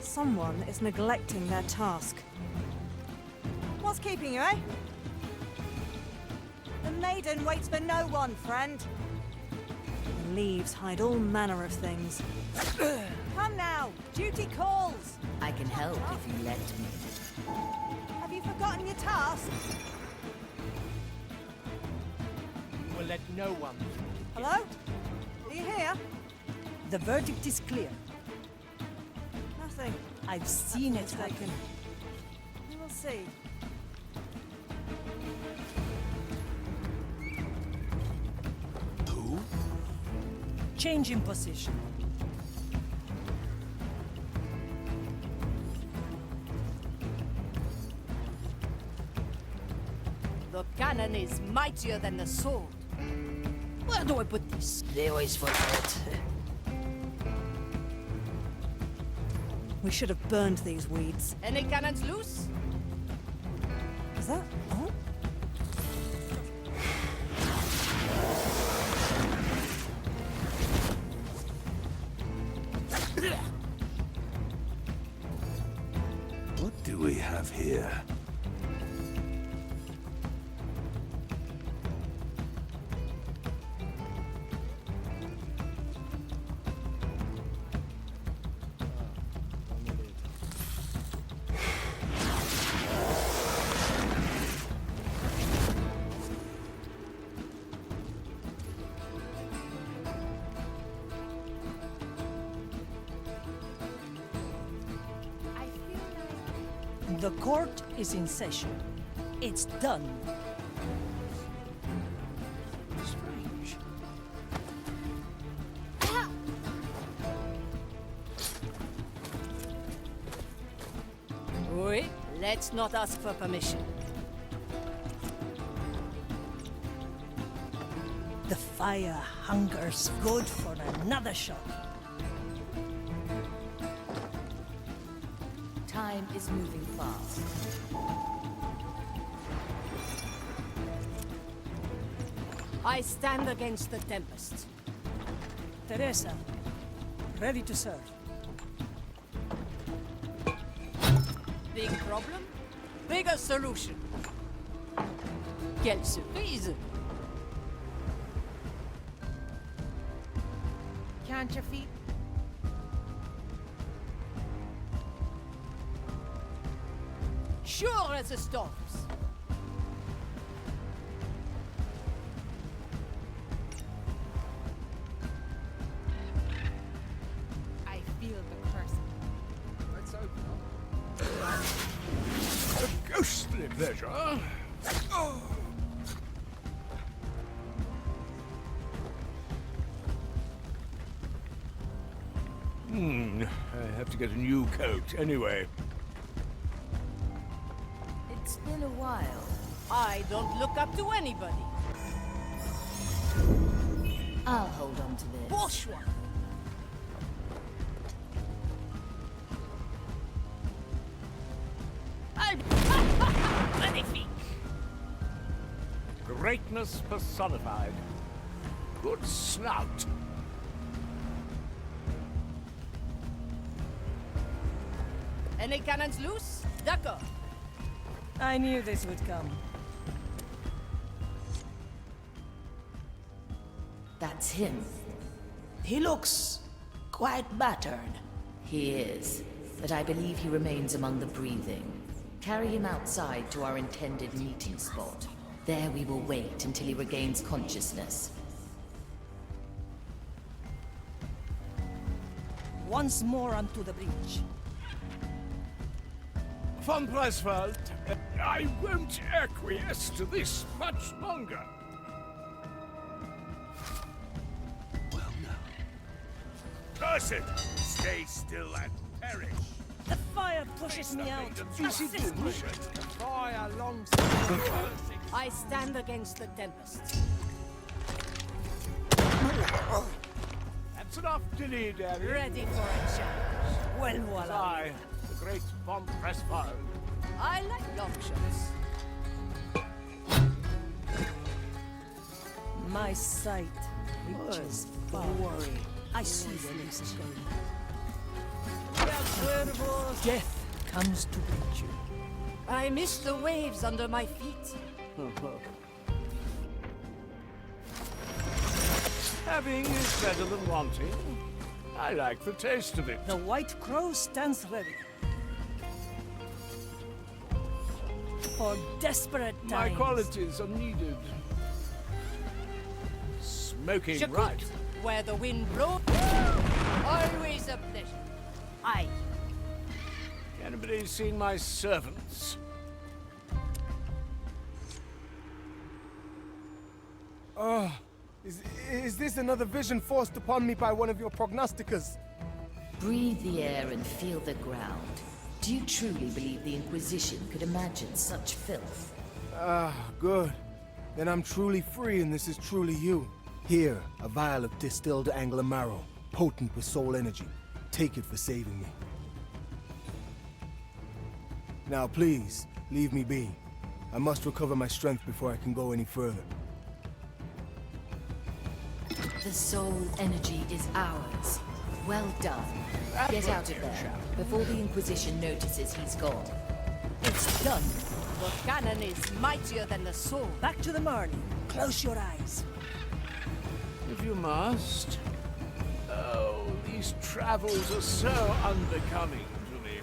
Someone is neglecting their task. What's keeping you, eh? The maiden waits for no one, friend. The leaves hide all manner of things. Come now, duty calls. I can help if you let me. Have you forgotten your task? We'll let no one. Hello? Are you here? The verdict is clear. Nothing. I've seen it happen. Mistaken. We will see. Who? Change in position. The cannon is mightier than the sword. Where do I put this? They always forget. We should have burned these weeds. Any cannons loose? Is that all? What do we have here? The court is in session. It's done. Strange. Oui, let's not ask for permission. The fire hungers good for another shot. Time is moving fast. I stand against the Tempest. Teresa, ready to serve. Big problem? Bigger solution. Quelle surprise! Can't your feet? Sure as the storms. I feel the curse. Let's open up. A ghostly pleasure. Oh. I have to get a new coat anyway. It's been a while. I don't look up to anybody. I'll hold on to this. Bourgeois. Magnifique. Greatness personified. Good snout. Any cannons loose? D'accord. I knew this would come. That's him. He looks quite battered. He is, but I believe he remains among the breathing. Carry him outside to our intended meeting spot. There we will wait until he regains consciousness. Once more onto the breach. Von Preiswald, I won't acquiesce to this much longer. Well, now. Curse it! Stay still and perish. The fire pushes me out. Assist me. Fire alongside. I stand against the Tempest. That's enough dilly dally. Ready for a challenge. Well, voila. I, the great Von Preiswald. I like long shots. My sight reaches far. worry. I see where this is going. Death comes to greet you. I miss the waves under my feet. Having is better than wanting. I like the taste of it. The White Crow stands ready. For desperate times. My qualities are needed. Smoking J'écoute. right. Where the wind blows. Always a pleasure. Aye. Anybody seen my servants? Is this another vision forced upon me by one of your prognosticators? Breathe the air and feel the ground. Do you truly believe the Inquisition could imagine such filth? Good. Then I'm truly free and this is truly you. Here, a vial of distilled angler marrow, potent with soul energy. Take it for saving me. Now please, leave me be. I must recover my strength before I can go any further. The soul energy is ours. Well done. Get out of there before the Inquisition notices he's gone. It's done. The cannon is mightier than the sword. Back to the Marley. Close your eyes. If you must. Oh, these travels are so unbecoming to me.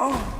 Oh.